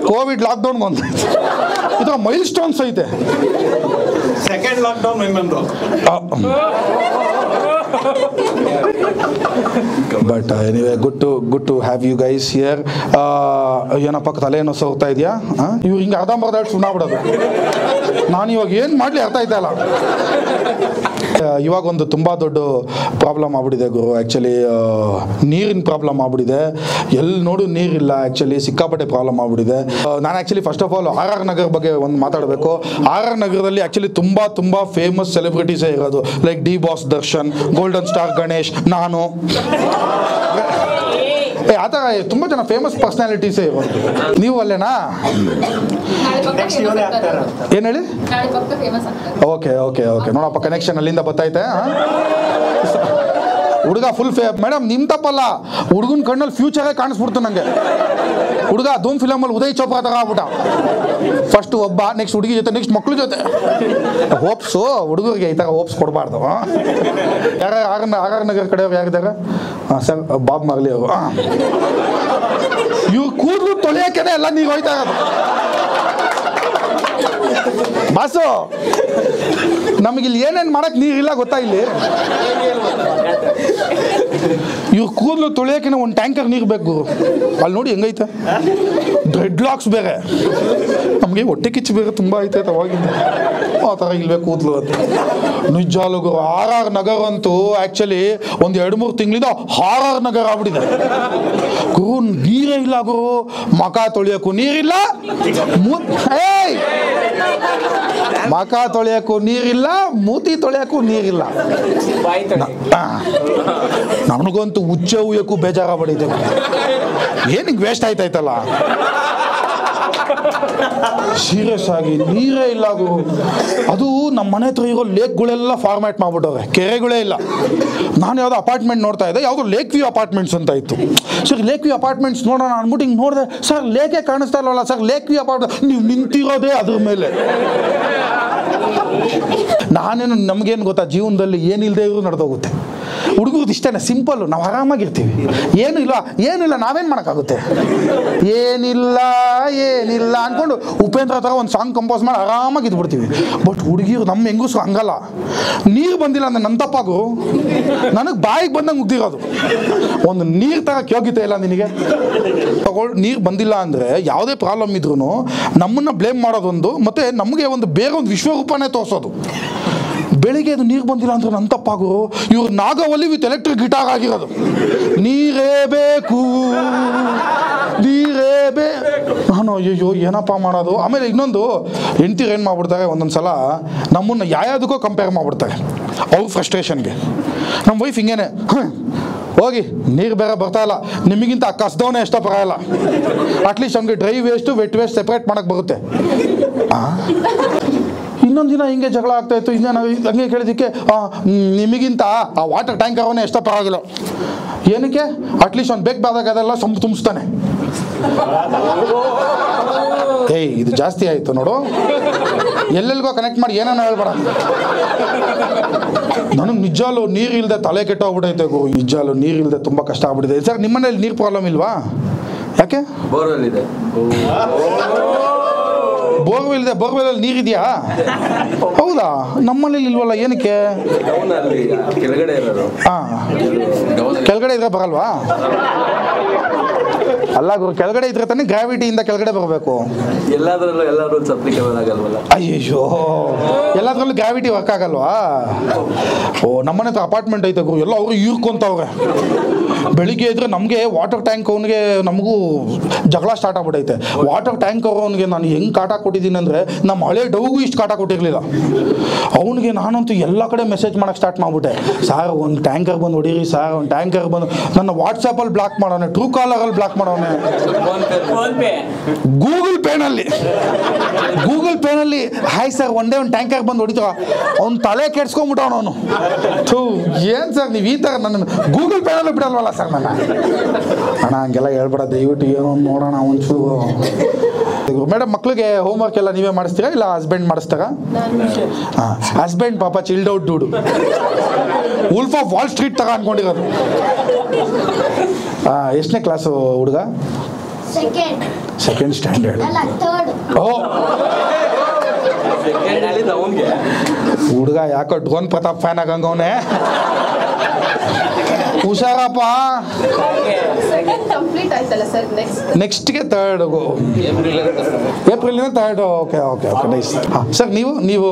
ಕೋವಿಡ್ ಲಾಕ್ಡೌನ್ ಒಂದಾಯ್ತು. ಇದು ಮೈಲ್ ಸ್ಟೋನ್ಸ್ ಐತೆ. ಸೆಕೆಂಡ್ ಲಾಕ್ಡೌನ್ ಬಂದು but anyway good to have you guys here. ಏನಪ್ಪ ತಲೆ ಏನೋ ಹೋಗ್ತಾ ಇದೆಯಾ? ಇವ್ರು ಹಿಂಗೆ ಅರ್ಧಂಬರ್ಧ ಸುಣ್ಣಾಗ್ಬಿಡೋದು. ನಾನು ಇವಾಗ ಏನು ಮಾಡಲಿ ಅರ್ಥ ಆಯ್ತಲ್ಲ. ಇವಾಗ ಒಂದು ತುಂಬ ದೊಡ್ಡ ಪ್ರಾಬ್ಲಮ್ ಆಗ್ಬಿಟ್ಟಿದೆ ಗುರು. ಆ್ಯಕ್ಚುಲಿ ನೀರಿನ ಪ್ರಾಬ್ಲಮ್ ಆಗ್ಬಿಟ್ಟಿದೆ. ಎಲ್ಲಿ ನೋಡು ನೀರಿಲ್ಲ. ಆ್ಯಕ್ಚುಲಿ ಸಿಕ್ಕಾಪಟ್ಟೆ ಪ್ರಾಬ್ಲಮ್ ಆಗ್ಬಿಟ್ಟಿದೆ. ನಾನು actually first of all R R Nagar ಬಗ್ಗೆ ಒಂದು ಮಾತಾಡಬೇಕು. ಆರ್ ಆರ್ ನಗರದಲ್ಲಿ ಆ್ಯಕ್ಚುಲಿ ತುಂಬ ಫೇಮಸ್ ಸೆಲೆಬ್ರಿಟೀಸೇ ಇರೋದು. Like D boss Darshan, golden star Ganesh, ನಾನು ಆ ಥರ ತುಂಬ ಜನ ಫೇಮಸ್ ಪರ್ಸ್ನಾಲಿಟೀಸೇ ಇರೋದು. ನೀವು ಅಲ್ಲೇನಾ? ಏನು ಹೇಳಿ? Okay okay okay. ನೋಡಪ್ಪ ಕನೆಕ್ಷನ್ ಅಲ್ಲಿಂದ ಬರ್ತೈತೆ. ಹುಡುಗ ಫುಲ್ ಮೇಡಮ್ ನಿಮ್ಮ ತಪ್ಪಲ್ಲ, ಹುಡುಗನ ಕಣ್ಣಲ್ಲಿ ಫ್ಯೂಚರೇ ಕಾಣಿಸ್ಬಿಡ್ತು ನನಗೆ. ಹುಡುಗ ಧೂಮ್ ಫಿಲಮಲ್ಲಿ ಉದಯ್ ಚೋಪ್ರಾ ಥರ ಆಗ್ಬಿಟ್ಟ. ಫಸ್ಟ್ ಒಬ್ಬ, ನೆಕ್ಸ್ಟ್ ಹುಡುಗಿ ಜೊತೆ, ನೆಕ್ಸ್ಟ್ ಮಕ್ಳ ಜೊತೆ. ಹೋಪ್ಸು ಹುಡುಗರಿಗೆ ಈ ಥರ ಹೋಪ್ಸ್ ಕೊಡಬಾರ್ದು. ಯಾರು ಆರ್ ಆರ್ ನಗರ್ ಕಡೆಯವ್ರು ಯಾರಿದ್ದಾರೆ? ಸರ್ ಬಾಬ್ ಮಾರ್ಲಿ ಅವರು. ಇವ್ರು ಕೂದಲು ತೊಳೆಯೋಕೆ ಎಲ್ಲ ನೀವು ಹೋಯ್ತಾ ಇರೋದು. ಬಾಸು ನಮಗಿಲ್ಲಿ ಏನೇನು ಮಾಡಕ್ ನೀರಿಲ್ಲ ಗೊತ್ತಾ? ಇಲ್ಲಿ ಇವ್ರು ಕೂದಲು ತೊಳೆಯೋಕೆ ಒಂದು ಟ್ಯಾಂಕರ್ ನೀರು ಬೇಕು. ಅಲ್ಲಿ ನೋಡಿ ಹೆಂಗೈತೆ, ಡ್ರೆಡ್ ಲಾಕ್ಸ್ ಬೇರೆ, ನಮಗೆ ಹೊಟ್ಟೆ ಕಿಚ್ಚು ಬೇರೆ ತುಂಬ ಐತೆ ಅವಾಗಿಂದ. ಆ ಥರ ಇಲ್ವೇ ಕೂದಲು ಅಂತ. ನಿಜಾಲು ಗುರು, ಆರ್ ಆರ್ ನಗರ ಅಂತೂ ಆ್ಯಕ್ಚುಲಿ ಒಂದು 2-3 ತಿಂಗಳಿಂದ ಹಾರರ್ ನಗರ ಆಗ್ಬಿಟ್ಟಿದೆ ಗುರು. ನೀರೇ ಇಲ್ಲ ಗುರು. ಮಕ ತೊಳೆಯೋಕ್ಕೂ ನೀರಿಲ್ಲ, ಮಕ ತೊಳೆಯೋಕ್ಕೂ ನೀರಿಲ್ಲ, ಮೂತಿ ತೊಳೆಯೋಕ್ಕೂ ನೀರಿಲ್ಲ. ನನಗಂತೂ ಉಚ್ಚೆ ಉಯ್ಯಕ್ಕೂ ಬೇಜಾರಾಗ್ಬಿಟ್ಟಿದೆ. ಏನಿಗೆ ವೇಸ್ಟ್ ಆಯ್ತಾಯ್ತಲ್ಲ. ಸೀರಿಯಸ್ ಆಗಿ ನೀರೇ ಇಲ್ಲ ಗುರು. ಅದು ನಮ್ಮ ಮನೆ ಹತ್ರ ಇರೋ ಲೇಕ್ಗಳೆಲ್ಲ ಫಾರ್ಮ್ಯಾಟ್ ಮಾಡ್ಬಿಟ್ಟವ್ರೆ, ಕೆರೆಗಳೇ ಇಲ್ಲ. ನಾನು ಯಾವುದೋ ಅಪಾರ್ಟ್ಮೆಂಟ್ ನೋಡ್ತಾ ಇದ್ದೆ, ಯಾವುದೋ ಲೇಕ್ ವ್ಯೂ ಅಪಾರ್ಟ್ಮೆಂಟ್ಸ್ ಅಂತ ಇತ್ತು. ಸರ್ ಲೇಕ್ ವ್ಯೂ ಅಪಾರ್ಟ್ಮೆಂಟ್ಸ್ ನೋಡೋಣ ಅಂದ್ಬಿಟ್ಟು ಹಿಂಗೆ ನೋಡಿದೆ. ಸರ್ ಲೇಕೇ ಕಾಣಿಸ್ತಾ ಇಲ್ಲವಲ್ಲ ಸರ್, ಲೇಕ್ ವ್ಯೂ ಅಪಾರ್ಟ್ಮೆಂಟ್. ನೀವು ನಿಂತಿರೋದೇ ಅದ್ರ ಮೇಲೆ. ನಾನೇನು ನಮಗೇನು ಗೊತ್ತಾ, ಜೀವನದಲ್ಲಿ ಏನಿಲ್ಲದೆ ಇದ್ರು ನಡೆದೋಗುತ್ತೆ. ಹುಡುಗರದ್ದು ಇಷ್ಟೇನೆ, ಸಿಂಪಲ್ಲು, ನಾವು ಆರಾಮಾಗಿರ್ತೀವಿ. ಏನಿಲ್ಲ ನಾವೇನು ಮಾಡೋಕ್ಕಾಗುತ್ತೆ? ಏನಿಲ್ಲ ಅಂದ್ಕೊಂಡು ಉಪೇಂದ್ರ ಥರ ಒಂದು ಸಾಂಗ್ ಕಂಪೋಸ್ ಮಾಡಿ ಆರಾಮಾಗಿ ಇದ್ಬಿಡ್ತೀವಿ. ಬಟ್ ಹುಡುಗಿರು ನಮ್ಮ ಹೆಂಗಸರು ಹಂಗಲ್ಲ. ನೀರು ಬಂದಿಲ್ಲ ಅಂದರೆ ನನ್ನ ತಪ್ಪಾಗು, ನನಗೆ ಬಾಯಿಗೆ ಬಂದಂಗೆ ಮುಗ್ದಿರೋದು. ಒಂದು ನೀರು ತರಕ್ಕೆ ಯೋಗ್ಯತೆ ಇಲ್ಲ ನಿನಗೆ. ನೀರು ಬಂದಿಲ್ಲ ಅಂದರೆ ಯಾವುದೇ ಪ್ರಾಬ್ಲಮ್ ಇದ್ರೂ ನಮ್ಮನ್ನು ಬ್ಲೇಮ್ ಮಾಡೋದೊಂದು, ಮತ್ತು ನಮಗೆ ಒಂದು ಬೇರೆ ಒಂದು ವಿಶ್ವರೂಪನೇ ತೋರಿಸೋದು. ಬೆಳಿಗ್ಗೆ ಅದು ನೀರು ಬಂದಿಲ್ಲ ಅಂದ್ರೆ ನನ್ನ ತಪ್ಪಾಗು. ಇವ್ರು ನಾಗವಲ್ಲಿ ವಿತ್ ಎಲೆಕ್ಟ್ರಿಕ್ ಗಿಟಾರ್ ಆಗಿರೋದು. ನೀರೇ ಬೇಕು. ನಾನು ಅಯ್ಯೋ ಏನಪ್ಪ ಮಾಡೋದು. ಆಮೇಲೆ ಇನ್ನೊಂದು, ಹೆಂಡ್ತಿರು ಏನು ಮಾಡ್ಬಿಡ್ತಾರೆ ಒಂದೊಂದು ಸಲ ನಮ್ಮನ್ನು ಯಾವುದಕ್ಕೋ ಕಂಪೇರ್ ಮಾಡಿಬಿಡ್ತಾರೆ ಅವ್ರ ಫ್ರಸ್ಟ್ರೇಷನ್ಗೆ. ನಮ್ಮ ವೈಫ್ ಹಿಂಗೇನೆ, ಹೋಗಿ ನೀರು ಬೇರೆ ಬರ್ತಾ ಇಲ್ಲ, ನಿಮಗಿಂತ ಕಸ್ದವನೇ ಎಷ್ಟೋ ಪರವಾಗಿಲ್ಲ, ಅಟ್ಲೀಸ್ಟ್ ಅವ್ನಿಗೆ dry waste vet waste separate ಮಾಡೋಕ್ಕೆ ಬರುತ್ತೆ. ಇನ್ನೊಂದು ದಿನ ಹಿಂಗೆ ಜಗಳ ಆಗ್ತಾಯಿತ್ತು. ಇನ್ನೇನು ಹಂಗೆ ಕೇಳಿದ್ದಕ್ಕೆ ನಿಮಗಿಂತ ಆ ವಾಟರ್ ಟ್ಯಾಂಕರವನ್ನೇ ಎಷ್ಟೋ ಪರವಾಗಿಲ್ಲ. ಏನಕ್ಕೆ? ಅಟ್ಲೀಸ್ಟ್ ಅವ್ನು ಬೇಕು ಬಾದಾಗ ಅದೆಲ್ಲ ತುಂಬಿಸ್ತಾನೆ. ಏಯ್ ಇದು ಜಾಸ್ತಿ ಆಯಿತು ನೋಡು. ಎಲ್ಲೆಲ್ಗೋ ಕನೆಕ್ಟ್ ಮಾಡಿ ಏನೇನೋ ಹೇಳ್ಬೇಡ. ನನಗೆ ನಿಜಾಲು ನೀರಿಲ್ಲದೆ ತಲೆ ಕೆಟ್ಟೋಗ್ಬಿಟ್ಟೈತೆ ಗೋ. ನಿಜಾಲು ನೀರಿಲ್ಲದೆ ತುಂಬ ಕಷ್ಟ ಆಗ್ಬಿಟ್ಟಿದೆ. ಸರ್ ನಿಮ್ಮ ಮನೇಲಿ ನೀರು ಪ್ರಾಬ್ಲಮ್ ಇಲ್ವಾ? ಯಾಕೆ? ಬೋರ್ವೆಲ್ ಇದೆ. ಬೋರ್ವೆಲ್ ಇದೆ, ಬೋರ್ವೆಲಲ್ಲಿ ನೀರಿದೆಯಾ? ಹೌದಾ? ನಮ್ಮಲ್ಲಿ ಇಲ್ವಲ್ಲ, ಏನಕ್ಕೆ? ಹಾಂ, ಕೆಳಗಡೆ ಇದ್ರೆ ಬರಲ್ವಾ? ಅಲ್ಲ ಗುರು, ಕೆಳಗಡೆ ಇದ್ರೆ ತಾನೇ ಗ್ರಾವಿಟಿಯಿಂದ ಕೆಳಗಡೆ ಬರಬೇಕು. ಅಯ್ಯೋ, ಎಲ್ಲದ್ರಲ್ಲೂ ಗ್ರಾವಿಟಿ ವರ್ಕ್ ಆಗಲ್ವಾ? ಓ, ನಮ್ಮನೆ ಹತ್ರ ಅಪಾರ್ಟ್ಮೆಂಟ್ ಐತೆ ಗುರು, ಎಲ್ಲ ಅವರು ಇರ್ಕೊಂತವ್ರೆ. ಬೆಳಿಗ್ಗೆ ಇದ್ರೆ ನಮಗೆ ವಾಟರ್ ಟ್ಯಾಂಕ್ ಅವನಿಗೆ ನಮಗೂ ಜಗಳ ಸ್ಟಾರ್ಟ್ ಆಗ್ಬಿಟ್ಟೈತೆ. ವಾಟರ್ ಟ್ಯಾಂಕ್ ಅವನಿಗೆ ನಾನು ಹೆಂಗೆ ಕಾಟ ಕೊಟ್ಟಿದ್ದೀನಿ ಅಂದರೆ, ನಮ್ಮ ಹಳೆ ಡೌಗೂ ಇಷ್ಟು ಕಾಟ ಕೊಟ್ಟಿರಲಿಲ್ಲ. ಅವನಿಗೆ ನಾನಂತೂ ಎಲ್ಲ ಕಡೆ ಮೆಸೇಜ್ ಮಾಡೋಕ್ಕೆ ಸ್ಟಾರ್ಟ್ ಮಾಡಿಬಿಟ್ಟೆ. ಸಾರ್ ಒಂದು ಟ್ಯಾಂಕರ್ ಬಂದು ಹೊಡೀರಿ ಸಾರ್, ಒಂದು ಟ್ಯಾಂಕರ್ ಬಂದು. ನನ್ನ ವಾಟ್ಸಪ್ಪಲ್ಲಿ ಬ್ಲಾಕ್ ಮಾಡೋನೆ, ಟ್ರೂ ಕಾಲರಲ್ಲಿ ಬ್ಲಾಕ್ ಮಾಡೋನೆ, ಗೂಗಲ್ ಪೇನಲ್ಲಿ ಹಾಯ್ ಸರ್ ಒಂದೇ ಒಂದು ಟ್ಯಾಂಕರ್ ಬಂದು ಹೊಡಿತಾವ. ಅವ್ನು ತಲೆ ಕೆಡ್ಸ್ಕೊಂಡ್ಬಿಟ್ಟವನು ಅವನು. ಥೂ, ಏನು ಸರ್ ನೀವು ಈ ಥರ ನನ್ನ ಗೂಗಲ್ ಪೇನಲ್ಲೂ ಬಿಡಲ್ವಲ್ಲ ಸರ್ ನನ್ನ? ಅಣ್ಣ ಹಂಗೆಲ್ಲ ಹೇಳ್ಬೇಡ ದಯವಿಟ್ಟು, ಏನೋ ನೋಡೋಣ ಒಂಚೂರು. ಮೇಡಮ್, ಮಕ್ಳಿಗೆ ಹೋಮ್ವರ್ಕ್ ಎಲ್ಲ ನೀವೇ ಮಾಡಿಸ್ತೀರಾ ಇಲ್ಲ ಹಸ್ಬೆಂಡ್ ಮಾಡಿಸ್ತಾರಾ? ಹಾಂ, ಹಸ್ಬೆಂಡ್ ಪಾಪ chilled out dude, wolf of Wall Street ತಗ ಅನ್ಕೊಂಡಿರೋದು. ಎಷ್ಟನೇ ಕ್ಲಾಸು ಹುಡುಗ? Second standard. ಓ, ಹುಡುಗ ಯಾಕೋ ಡ್ರೋನ್ ಪ್ರತಾಪ್ ಫ್ಯಾನ್ ಆಗಂಗವನೇ. ಹುಷಾರಪ್ಪ. ನೆಕ್ಸ್ಟ್ಗೆ ಥರ್ಡ್, ಏಪ್ರಿಲಿಂದ third. Okay okay okay, nice. ಹಾಂ ಸರ್, ನೀವು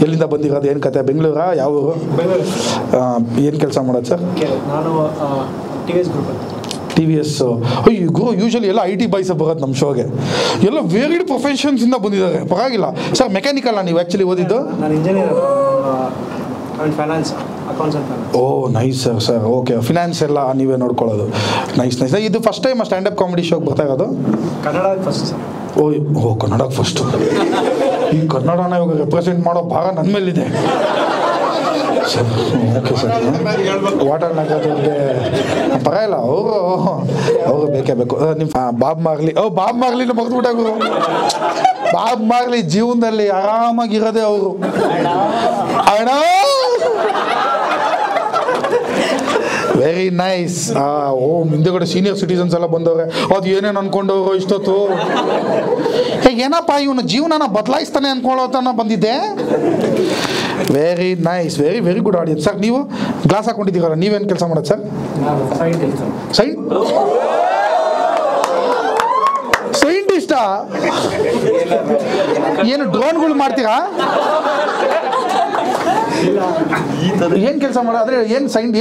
ಎಲ್ಲಿಂದ ಬಂದಿರೋದು? ಏನು ಕತೆ? ಬೆಂಗಳೂರಾ? ಯಾವ ಊರು? ಏನು ಕೆಲಸ ಮಾಡೋದು ಸರ್? ನಾನು TVS. ಅಯ್ಯೋ ಗುರು, ಯೂಶಲಿ ಎಲ್ಲ IT ಬಾಯ್ಸ್ ಬರೋದು ನಮ್ಮ ಶೋಗೆ. ಎಲ್ಲ ವೇರಿಡ್ ಪ್ರೊಫೆಷನ್ಸಿಂದ ಬಂದಿದ್ದಾರೆ, ಪರವಾಗಿಲ್ಲ. ಸರ್, ಮೆಕ್ಯಾನಿಕಲ್ಲ ನೀವು ಆ್ಯಕ್ಚುಲಿ ಓದಿದ್ದು? ನಾನು engineer, finance, accounts and finance. Oh nice sir. Okay, finance ಎಲ್ಲ ನೀವೇ ನೋಡ್ಕೊಳ್ಳೋದು. ನೈಸ್. ಇದು ಫಸ್ಟ್ ಟೈಮ್ ಸ್ಟ್ಯಾಂಡಪ್ ಕಾಮಿಡಿ ಶೋಗೆ ಬರ್ತಾ ಇರೋದು? Kannada first sir. ಓ ಕನ್ನಡಕ್ಕೆ ಫಸ್ಟು. ಈ ಕನ್ನಡನ ಇವಾಗ ರೆಪ್ರೆಸೆಂಟ್ ಮಾಡೋ ಭಾಗ ನನ್ನ ಮೇಲಿದೆ ಸರ್. Okay sir. ವಾಟರ್ ನಗರಕ್ಕೆ ಪರವಾಗಿಲ್ಲ, ಅವರು ಬೇಕೇ ಬೇಕು. ನಿಮ್ಮ ಬಾಬ್ ಮಾರ್ಲಿನ ಮಗ್ದ್ಬಿಟ್ಟಾಗ. ಬಾಬ್ ಮಾರ್ಲಿ ಜೀವನದಲ್ಲಿ ಆರಾಮಾಗಿರೋದೇ ಅವರು. ಅಣ್ಣ ವೆರಿ ನೈಸ್. ಹಿಂದೆಗಡೆ ಸೀನಿಯರ್ ಸಿಟಿಸನ್ಸ್ ಎಲ್ಲ ಬಂದವ್ರೆ. ಅದು ಏನೇನು ಅನ್ಕೊಂಡವ್ರು ಇಷ್ಟೊತ್ತು. ಏನಪ್ಪ ಇವನು ಜೀವನನ ಬದಲಾಯಿಸ್ತಾನೆ ಅನ್ಕೊಳ್ಳೋತನ ಬಂದಿದ್ದೆ. Very nice, very very good audience. Sir, ನೀವು ಗ್ಲಾಸ್ ಹಾಕೊಂಡಿದ್ದೀರಲ್ಲ, ನೀವೇನು ಕೆಲಸ ಮಾಡೋದು ಸರ್? ಸೈಂಟಿಸ್ಟಾ? ಏನು ಡ್ರೋನ್ಗಳು ಮಾಡ್ತೀರಾ? ಏನ್ ಕೆಲಸ ಮಾಡೋದು? ಅಂದ್ರೆ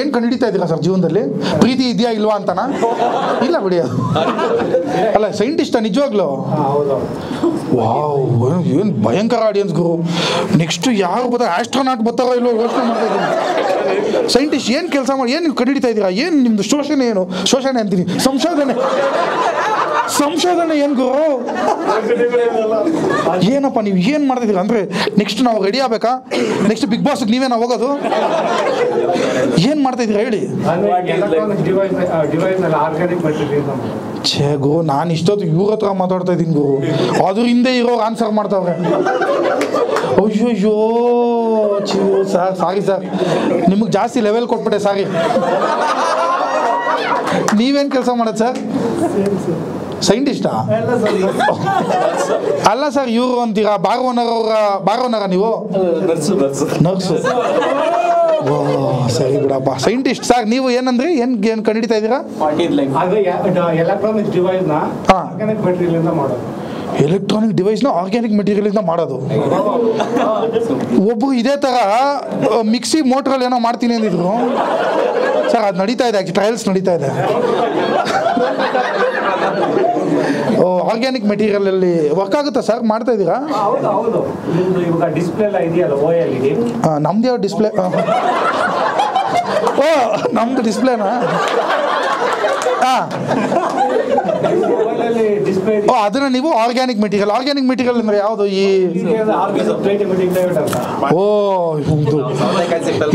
ಏನ್ ಕಂಡುಹಿಡಿತಾ ಇದ್ದೀರಾ ಸರ್ ಜೀವನದಲ್ಲಿ? ಪ್ರೀತಿ ಇದೆಯಾ ಇಲ್ವಾ ಅಂತನಾ? ಇಲ್ಲ ಬಿಡಿ. ಅಲ್ಲ, ಸೈಂಟಿಸ್ಟಾ ನಿಜವಾಗ್ಲು? ವಾವ್, ಏನು ಭಯಂಕರ ಆಡಿಯನ್ಸ್ ಗುರು. ನೆಕ್ಸ್ಟ್ ಯಾರು ಬರ್ತಾರೆ? ಆಸ್ಟ್ರೋನಾಟ್ ಬರ್ತಾರೋ ಇಲ್ವೋ ಯೋಚನೆ ಮಾಡ್ತಾ ಇದ್ದೀನಿ. ಸೈಂಟಿಸ್ಟ್ ಏನು ಕೆಲಸ ಮಾಡಿ, ಏನು ಕಂಡುಹಿಡಿತಾ ಇದ್ದೀರಾ? ಏನು ನಿಮ್ದು ಶೋಷಣೆ? ಏನು ಶೋಷಣೆ ಅಂತೀನಿ, ಸಂಶೋಧನೆ ಏನು ಗುರು? ಏನಪ್ಪ ನೀವು ಏನು ಮಾಡ್ತಿದ್ದೀರಾ? ಅಂದರೆ ನೆಕ್ಸ್ಟ್ ನಾವು ರೆಡಿ ಆಗಬೇಕಾ? ನೆಕ್ಸ್ಟ್ ಬಿಗ್ ಬಾಸ್ಗೆ ನೀವೇನಾ ಹೋಗೋದು? ಏನು ಮಾಡ್ತಾ ಇದ್ದೀರಾ ಹೇಳಿ? ಛೇ ಗುರು, ನಾನು ಇಷ್ಟೊತ್ತು ಇವ್ರ ಹತ್ರ ಮಾತಾಡ್ತಾ ಇದ್ದೀನಿ ಗುರು, ಅದ್ರ ಹಿಂದೆ ಇರೋರು ಆನ್ಸರ್ ಮಾಡ್ತಾವ್ರೆ. ಅಯ್ಯೋ ಸರ್, ಸಾರಿ ಸರ್, ನಿಮಗೆ ಜಾಸ್ತಿ ಲೆವೆಲ್ ಕೊಟ್ಬಿಟ್ಟೆ, ಸಾರಿ. ನೀವೇನು ಕೆಲಸ ಮಾಡೋದು ಸರ್? ಸೈಂಟಿಸ್ಟಾ? ಅಲ್ಲ ಸರ್, ಇವರು ಅಂತೀರಾ ಬಾರ್ ಓನರ ನೀವು? ನರ್ಸು. ಓ ಸರಿ ಬಿಡಪ್ಪ. ಸೈಂಟಿಸ್ಟ್ ಸರ್, ನೀವು ಏನಂದ್ರಿ? ಏನು ಕಂಡುಹಿಡಿತಾ ಇದ್ದೀರಾ? ಎಲೆಕ್ಟ್ರಾನಿಕ್ ಡಿವೈಸ್ನ ಆರ್ಗ್ಯಾನಿಕ್ ಮೆಟೀರಿಯಲಿಂದ ಮಾಡೋದು. ಒಬ್ಬರು ಇದೇ ಥರ ಮಿಕ್ಸಿ ಮೋಟ್ರಲ್ಲಿ ಏನೋ ಮಾಡ್ತೀನಿ ಅಂದಿದ್ರು ಸರ್. ಅದು ನಡೀತಾ ಇದೆ, ಟ್ರಯಲ್ಸ್ ನಡೀತಾ ಇದೆ. ಆರ್ಗ್ಯಾನಿಕ್ ಮೆಟೀರಿಯಲಲ್ಲಿ ವರ್ಕ್ ಆಗುತ್ತಾ ಸರ್? ಮಾಡ್ತಾ ಇದ್ದೀರಾ? ನಮ್ದು ಯಾವ ಡಿಸ್ಪ್ಲೇ? ಓ ನಮ್ದು ಡಿಸ್ಪ್ಲೇನಾ? ಓ ಅದನ್ನ ನೀವು ಆರ್ಗ್ಯಾನಿಕ್ ಮೆಟೀರಿಯಲ್ ಅಂದ್ರೆ ಯಾವುದು? ಈ ಓ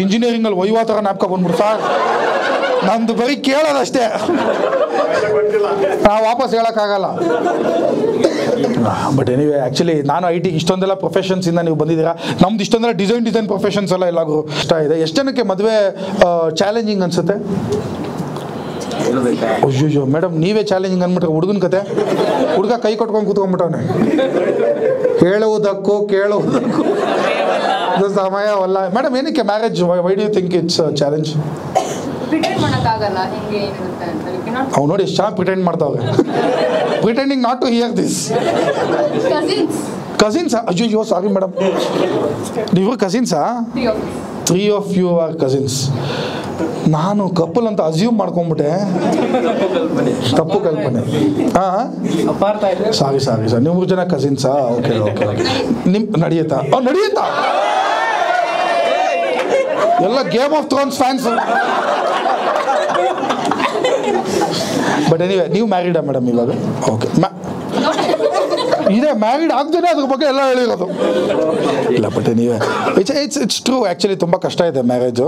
ಇಂಜಿನಿಯರಿಂಗ್ ಅಲ್ಲಿ ಒಯ್ಯೋ ಥರ ನಾಪ್ಕ ಬಂದ್ಬಿಡು ಸರ್. ನಮ್ದು ಬರೀ ಕೇಳೋದಷ್ಟೇ, ನಾವು ವಾಪಸ್ ಹೇಳೋಕ್ಕಾಗಲ್ಲ. ಬಟ್ ಎನಿವೇ, ಆ್ಯಕ್ಚುಲಿ ನಾನು IT ಇಷ್ಟೊಂದೆಲ್ಲ ಪ್ರೊಫೆಷನ್ಸಿಂದ ನೀವು ಬಂದಿದ್ದೀರಾ. ನಮ್ದು ಇಷ್ಟೊಂದೆಲ್ಲ ಡಿಸೈನ್ ಪ್ರೊಫೆಷನ್ಸ್ ಎಲ್ಲ ಎಲ್ಲರಿಗೂ ಇಷ್ಟ ಇದೆ. ಎಷ್ಟು ಜನಕ್ಕೆ ಮದುವೆ ಚಾಲೆಂಜಿಂಗ್ ಅನ್ಸುತ್ತೆ? ಅಯ್ಯೋ ಮೇಡಮ್, ನೀವೇ ಚಾಲೆಂಜಿಂಗ್ ಅಂದ್ಬಿಟ್ರೆ ಹುಡುಗನ ಕತೆ. ಹುಡುಗ ಕೈ ಕೊಟ್ಕೊಂಡು ಕೂತ್ಕೊಂಡ್ಬಿಟ್ಟವನೆ. ಹೇಳುವುದಕ್ಕೂ ಕೇಳುವುದಕ್ಕೂ ಇದು ಸಮಯವಲ್ಲ. ಮೇಡಮ್, ಏನಕ್ಕೆ marriage? Why do you think it's challenge? ಅವ್ನು ನೋಡಿ ಎಷ್ಟು ಚೆನ್ನಾಗಿ ಪ್ರಿಟೆಂಡ್ ಮಾಡ್ತಾವ್ರೆ. Pretending not to hear this. ಕಸಿನ್ಸಾ? ಅಯ್ಯೋ ಸಾರಿ ಮೇಡಮ್, ನೀವು ಕಸಿನ್ಸಾ? 3 of you ಆರ್ ಕಸಿನ್ಸ್. ನಾನು ಕಪಲ್ ಅಂತ ಅಸ್ಯೂಮ್ ಮಾಡ್ಕೊಂಡ್ಬಿಟ್ಟೆ. ತಪ್ಪು ಕಲ್ಪನೆ. ಸಾರಿ ನೀವು 3 ಜನ ಕಸಿನ್ಸಾ? ಓಕೆ ನಡೆಯುತ್ತಾ? ನಡೆಯುತ್ತಾ? ಎಲ್ಲ game of Thrones fans. But anyway, ನೀವು ಮ್ಯಾರಿಡಾ ಮೇಡಮ್ ಇವಾಗ? ಓಕೆ, ಇದೇ ಮ್ಯಾರಿಡ್ ಆಗ್ದೇನೆ ಅದ್ರ ಬಗ್ಗೆ ಎಲ್ಲ ಹೇಳಿರೋದು. ಇಲ್ಲ, ಬಟ್ ನೀವೇ ಇಟ್ಸ್ ಟ್ರೂ. ಆ್ಯಕ್ಚುಲಿ ತುಂಬ ಕಷ್ಟ ಇದೆ ಮ್ಯಾರೇಜು.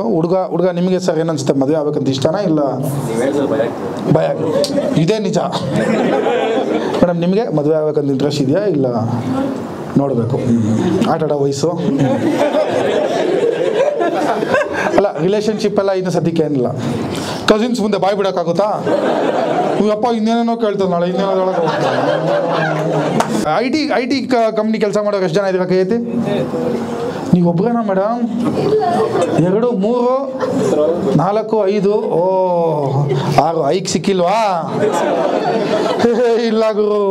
ಹುಡುಗ ನಿಮಗೆ ಸರ್ ಏನನ್ಸುತ್ತೆ? ಮದುವೆ ಆಗ್ಬೇಕಂತ ಇಷ್ಟನಾ? ಇಲ್ಲ ಭಯ? ಇದೇ ನಿಜ. ಮೇಡಮ್, ನಿಮಗೆ ಮದುವೆ ಆಗ್ಬೇಕಂತ ಇಂಟ್ರೆಸ್ಟ್ ಇದೆಯಾ? ಇಲ್ಲ ನೋಡಬೇಕು, ಆಟಾಡೋ ವಯಸ್ಸು ಅಲ್ಲ. ರಿಲೇಷನ್ಶಿಪ್ ಎಲ್ಲ ಇನ್ನು ಸದ್ಯಕ್ಕೆ ಏನಿಲ್ಲ. ಕಸಿನ್ಸ್ ಮುಂದೆ ಬಾಯ್ ಬಿಡೋಕ್ಕಾಗುತ್ತಾ? ಅಪ್ಪ ಇನ್ನೇನೇನೋ ಕೇಳ್ತಾರೆ, ನಾಳೆ ಇನ್ನೇನೋ ಹೇಳೋಕೆ ಐ ಟಿ ಕಂಪ್ನಿ ಕೆಲಸ ಮಾಡೋರು ಎಷ್ಟು ಜನ ಇದ್ದೀರಾ? ಕೈ ಐತಿ. ನೀವು ಒಬ್ಬರೇನಾ ಮೇಡಮ್? 2, 3, 4, 5, 6 ಐಕ್ ಸಿಕ್ಕಿಲ್ವಾ? ಇಲ್ಲ ಗುರು.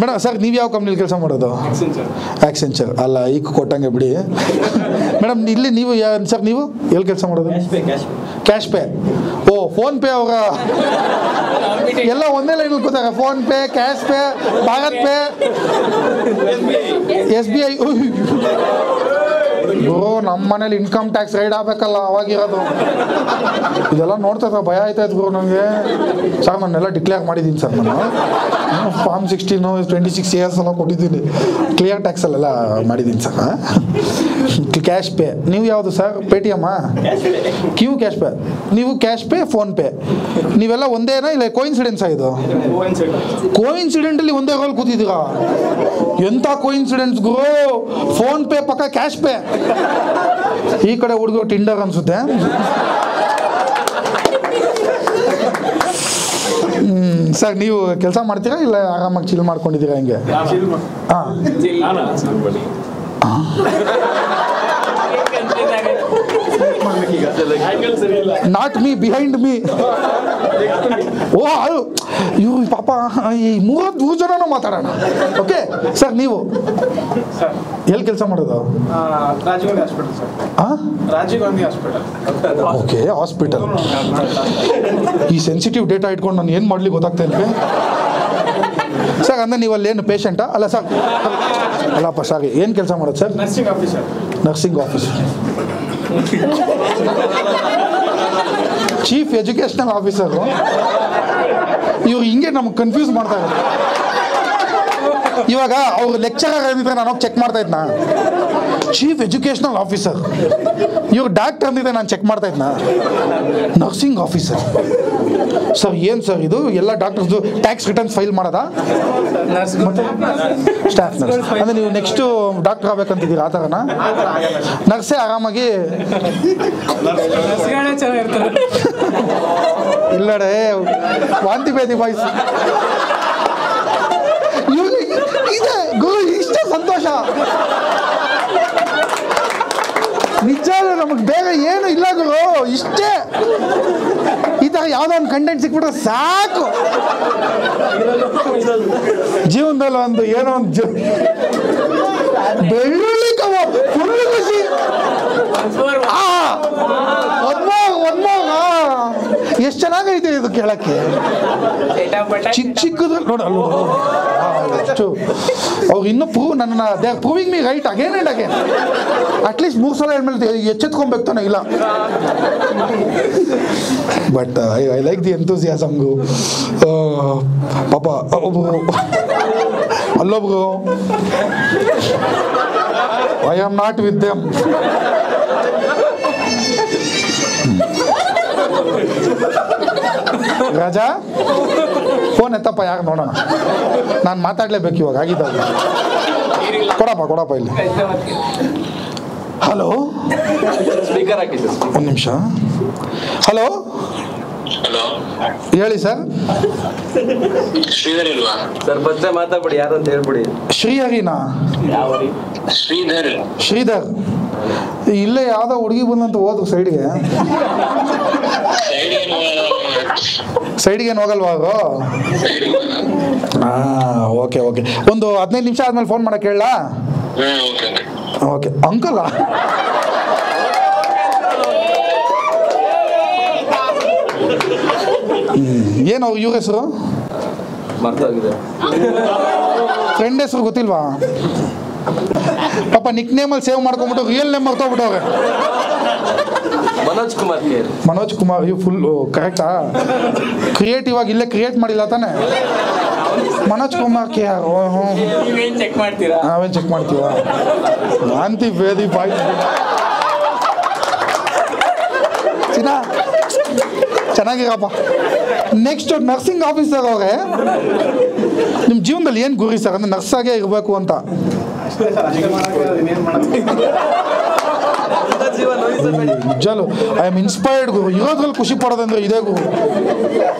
ಮೇಡಮ್ ಸರ್, ನೀವು ಯಾವ ಕಂಪ್ನಿಲಿ ಕೆಲಸ ಮಾಡೋದು? ಆಕ್ಸೆಂಚರ್. ಅಲ್ಲ, ಐಕ್ ಕೊಟ್ಟಂಗೆ ಬಿಡಿ. ಮೇಡಮ್, ಇಲ್ಲಿ ನೀವು ಸರ್ ನೀವು ಎಲ್ಲಿ ಕೆಲಸ ಮಾಡೋದು? Cash pay. ಫೋನ್ ಪೇ ಅವರ ಎಲ್ಲ ಒಂದೇ ಲೈನಲ್ಲಿ ಕೂತಾರೆ. PhonePe, cash pay, BharatPe, SBI. ನಮ್ಮ ಮನೇಲಿ ಇನ್ಕಮ್ ಟ್ಯಾಕ್ಸ್ ರೈಡ್ ಆಗಬೇಕಲ್ಲ, ಅವಾಗಿರೋದು. ಇದೆಲ್ಲ ನೋಡ್ತಾ ಭಯ ಆಯ್ತಾಯ್ತು ಗುರು ನನಗೆ. ಸರ್, ನಾನೆಲ್ಲ ಡಿಕ್ಲೇರ್ ಮಾಡಿದ್ದೀನಿ ಸರ್. ನಾನು ಫಾರ್ಮ್ 16, 26 years ಎಲ್ಲ ಕೊಟ್ಟಿದ್ದೀನಿ. ಕ್ಲಿಯರ್ ಟ್ಯಾಕ್ಸಲ್ಲೆಲ್ಲ ಮಾಡಿದ್ದೀನಿ ಸರ್. Cash pay. ನೀವು ಯಾವುದು ಸರ್? ಪೇಟಿಎಮ್ಮಾ? Cash pay. ನೀವು ಕ್ಯಾಶ್ ಪೇ, ಫೋನ್ ಪೇ ನೀವೆಲ್ಲ ಒಂದೇನಾ? ಇಲ್ಲ ಕೋಇನ್ಸಿಡೆನ್ಸಾ ಇದು? ಕೋಇನ್ಸಿಡೆಂಟಲ್ಲಿ ಒಂದೇ ರೋಲ್ ಕೂತಿದ್ದೀರಾ? ಎಂಥ ಕೋಇನ್ಸಿಡೆನ್ಸ್ ಗುರು! ಫೋನ್ ಪೇ ಪಕ್ಕ ಕ್ಯಾಶ್ ಪೇ. ಈ ಕಡೆ ಹುಡುಗರು ಟಿಂಡರ್ ಅನ್ಸುತ್ತೆ. ಸರ್, ನೀವು ಕೆಲಸ ಮಾಡ್ತೀರಾ ಇಲ್ಲ ಆರಾಮಾಗಿ ಚಿಲ್ ಮಾಡ್ಕೊಂಡಿದ್ದೀರಾ? ಹಿಂಗೆ ನಾಟ್ ಮೀ, ಬಿಹೈಂಡ್ ಮೀ. ಇವ್ರು ಪಾಪ ಈ 3 ಜನನೂ ಮಾತಾಡೋಣ. ಓಕೆ ಸರ್, ನೀವು ಎಲ್ಲಿ ಕೆಲಸ ಮಾಡೋದು? Okay, hospital. ಈ ಸೆನ್ಸಿಟಿವ್ ಡೇಟಾ ಇಟ್ಕೊಂಡು ನಾನು ಏನು ಮಾಡ್ಲಿಕ್ಕೆ ಗೊತ್ತಾಗ್ತಾ ಇಲ್ಲ ಸರ್. ಅಂದರೆ ನೀವು ಅಲ್ಲಿ ಏನು ಪೇಷಂಟಾ? ಅಲ್ಲ ಸರ್, ಅಲ್ಲಪ್ಪ ಸಾರಿ, ಏನು ಕೆಲಸ ಮಾಡೋದು sir? Nursing officer. Chief educational officer. ಇವ್ರು ಹಿಂಗೆ ನಮ್ಗೆ ಕನ್ಫ್ಯೂಸ್ ಮಾಡ್ತಾ ಇದ್ದಾರೆ. ಇವಾಗ ಅವ್ರು ಲೆಕ್ಚರರ್ ಅಂದಿದ್ರೆ ನಾನು ಚೆಕ್ ಮಾಡ್ತಾ ಇದ್ನಾ? Chief educational officer. ಇವ್ರು ಡಾಕ್ಟರ್ ಅಂದಿದ್ರೆ ನಾನು ಚೆಕ್ ಮಾಡ್ತಾ ಇದ್ನಾ? Nursing officer. ಸರ್, ಏನು ಸರ್ ಇದು? ಎಲ್ಲ ಡಾಕ್ಟರ್ಸ್ದು ಟ್ಯಾಕ್ಸ್ ರಿಟರ್ನ್ಸ್ ಫೈಲ್ ಮಾಡೋದಾ? Staff nurse. ಅಂದರೆ ನೀವು ನೆಕ್ಸ್ಟು ಡಾಕ್ಟರ್ ಆಗ್ಬೇಕಂತಿದ್ದೀರಾ? ಆ ಥರನಾ? ನರ್ಸೇ ಆರಾಮಾಗಿ ಇಲ್ಲಡೆ ವಾಂತಿ ಭೇದಿ ಬಾಯ್ಸ್ ಇದೆ ಗುರು. ಇಷ್ಟೇ ಸಂತೋಷ ನಿಜ. ನಮಗೆ ಬೇರೆ ಏನು ಇಲ್ಲ ಗುರು, ಇಷ್ಟೇ. ಈ ಥರ ಯಾವುದೋ ಒಂದು ಕಂಟೆಂಟ್ ಸಿಕ್ಬಿಟ್ರೆ ಸಾಕು ಜೀವನದಲ್ಲಿ. ಒಂದು ಏನೋ ಒಂದು ಬೆಳ್ಳುಳ್ಳಿ ಕಬಾಬ್ ಫುಲ್ ಖುಷಿ. ಎಷ್ಟು ಚೆನ್ನಾಗೈತೆ ಇದು ಕೇಳಕ್ಕೆ. ಚಿಕ್ಕದ್ರಲ್ಲಿ ನೋಡಲ್ಲ ಅಷ್ಟು ಅವ್ರು ಇನ್ನೂ ನನ್ನ they are proving me right again and again. At least 3 ಸಲ ಹೇಳ್ಮೇಲೆ ಎಚ್ಚೆತ್ಕೊಬೇಕು ತಾನೆ? ಇಲ್ಲ, ಬಟ್ ಐ ಲೈಕ್ ದಿ ಎಂಥೂಸಿಯಾಸಮ್ಗು. ಪಾಪ ಅಲ್ಲೊಬ್ರು I am not with them. Raja, phone ಎತ್ತಪ್ಪ, ಯಾರು ನೋಡೋಣ. ನಾನು ಮಾತಾಡ್ಲೇಬೇಕು ಇವಾಗ, ಆಗಿದ್ದಾಗ. ಕೊಡಪ್ಪ ಇಲ್ಲಿ. ಹಲೋ, ಸ್ಪೀಕರ್ ಹಾಕಿದ್ದು. ಒಂದು ನಿಮಿಷ. ಹಲೋ, ಹಲೋ ಹೇಳಿ ಸರ್. ಶ್ರೀಧರ್ ಇಲ್ವಾ ಸರ್ ಫಸ್ಟೇ ಮಾತಾಡ್ಬಿಡಿ ಯಾರು ಅಂತ ಹೇಳ್ಬಿಡಿ. ಶ್ರೀಹರಿನಾ? ಶ್ರೀಧರ್ ಶ್ರೀಧರ್ ಇಲ್ಲೇ ಯಾವ್ದೋ ಹುಡುಗಿ ಬಂದಂತ ಹೋದ್ರು ಸೈಡ್ಗೆ. ಸೈಡ್ಗೆ ಏನು ಹೋಗಲ್ವಾ ಅವರು? ಓಕೆ ಓಕೆ, ಒಂದು 15 ನಿಮಿಷ ಆದ್ಮೇಲೆ ಫೋನ್ ಮಾಡಕ್ಕೆ ಹೇಳಲಾ? Okay uncle. ಏನು ಅವ್ರು ಇವ್ರ ಹೆಸರು? ಮರ್ತಾಗಿದೆ. ಫ್ರೆಂಡ್ ಹೆಸರು ಗೊತ್ತಿಲ್ವಾ? ಪಾಪ ನಿಕ್ ನೇಮಲ್ಲಿ ಸೇವ್ ಮಾಡ್ಕೊಂಡ್ಬಿಟ್ಟು ರಿಯಲ್ ನೇಮ್ ಮರ್ತೋಗ್ಬಿಟ್ಟವ್ರೆ. ಮನೋಜ್ ಕುಮಾರ್ ಕೆ. ಮನೋಜ್ ಕುಮಾರ್. ಇವು ಫುಲ್ ಕರೆಕ್ಟಾ? ಕ್ರಿಯೇಟಿವ್ ಆಗಿ ಇಲ್ಲೇ ಕ್ರಿಯೇಟ್ ಮಾಡಿಲ್ಲ ತಾನೆ? ಮನೋಜ್ ಕುಮಾರ್ ಕೆ ಯಾರು? ಚೆಕ್ ಮಾಡ್ತೀರಾ? ನಾವೇನು ಚೆಕ್ ಮಾಡ್ತೀವ? ಅಂತಿ ಬೇದಿ ಬಾಯ್ ಚಿನ್ನ ಚೆನ್ನಾಗಿರಪ್ಪ. ನೆಕ್ಸ್ಟ್ ನರ್ಸಿಂಗ್ ಆಫೀಸರ್ ಅವ್ರೆ, ನಿಮ್ಮ ಜೀವನದಲ್ಲಿ ಏನು ಗುರಿ ಸರ್? ಅಂದರೆ ನರ್ಸಾಗೇ ಇರಬೇಕು ಅಂತ. ನಿಜಲು ಐ ಆಮ್ ಇನ್ಸ್ಪೈರ್ಡ್ ಗುರು. ಇರೋದ್ರಲ್ಲಿ ಖುಷಿ ಪಡೋದಂದ್ರೆ ಇದೇ ಗುರು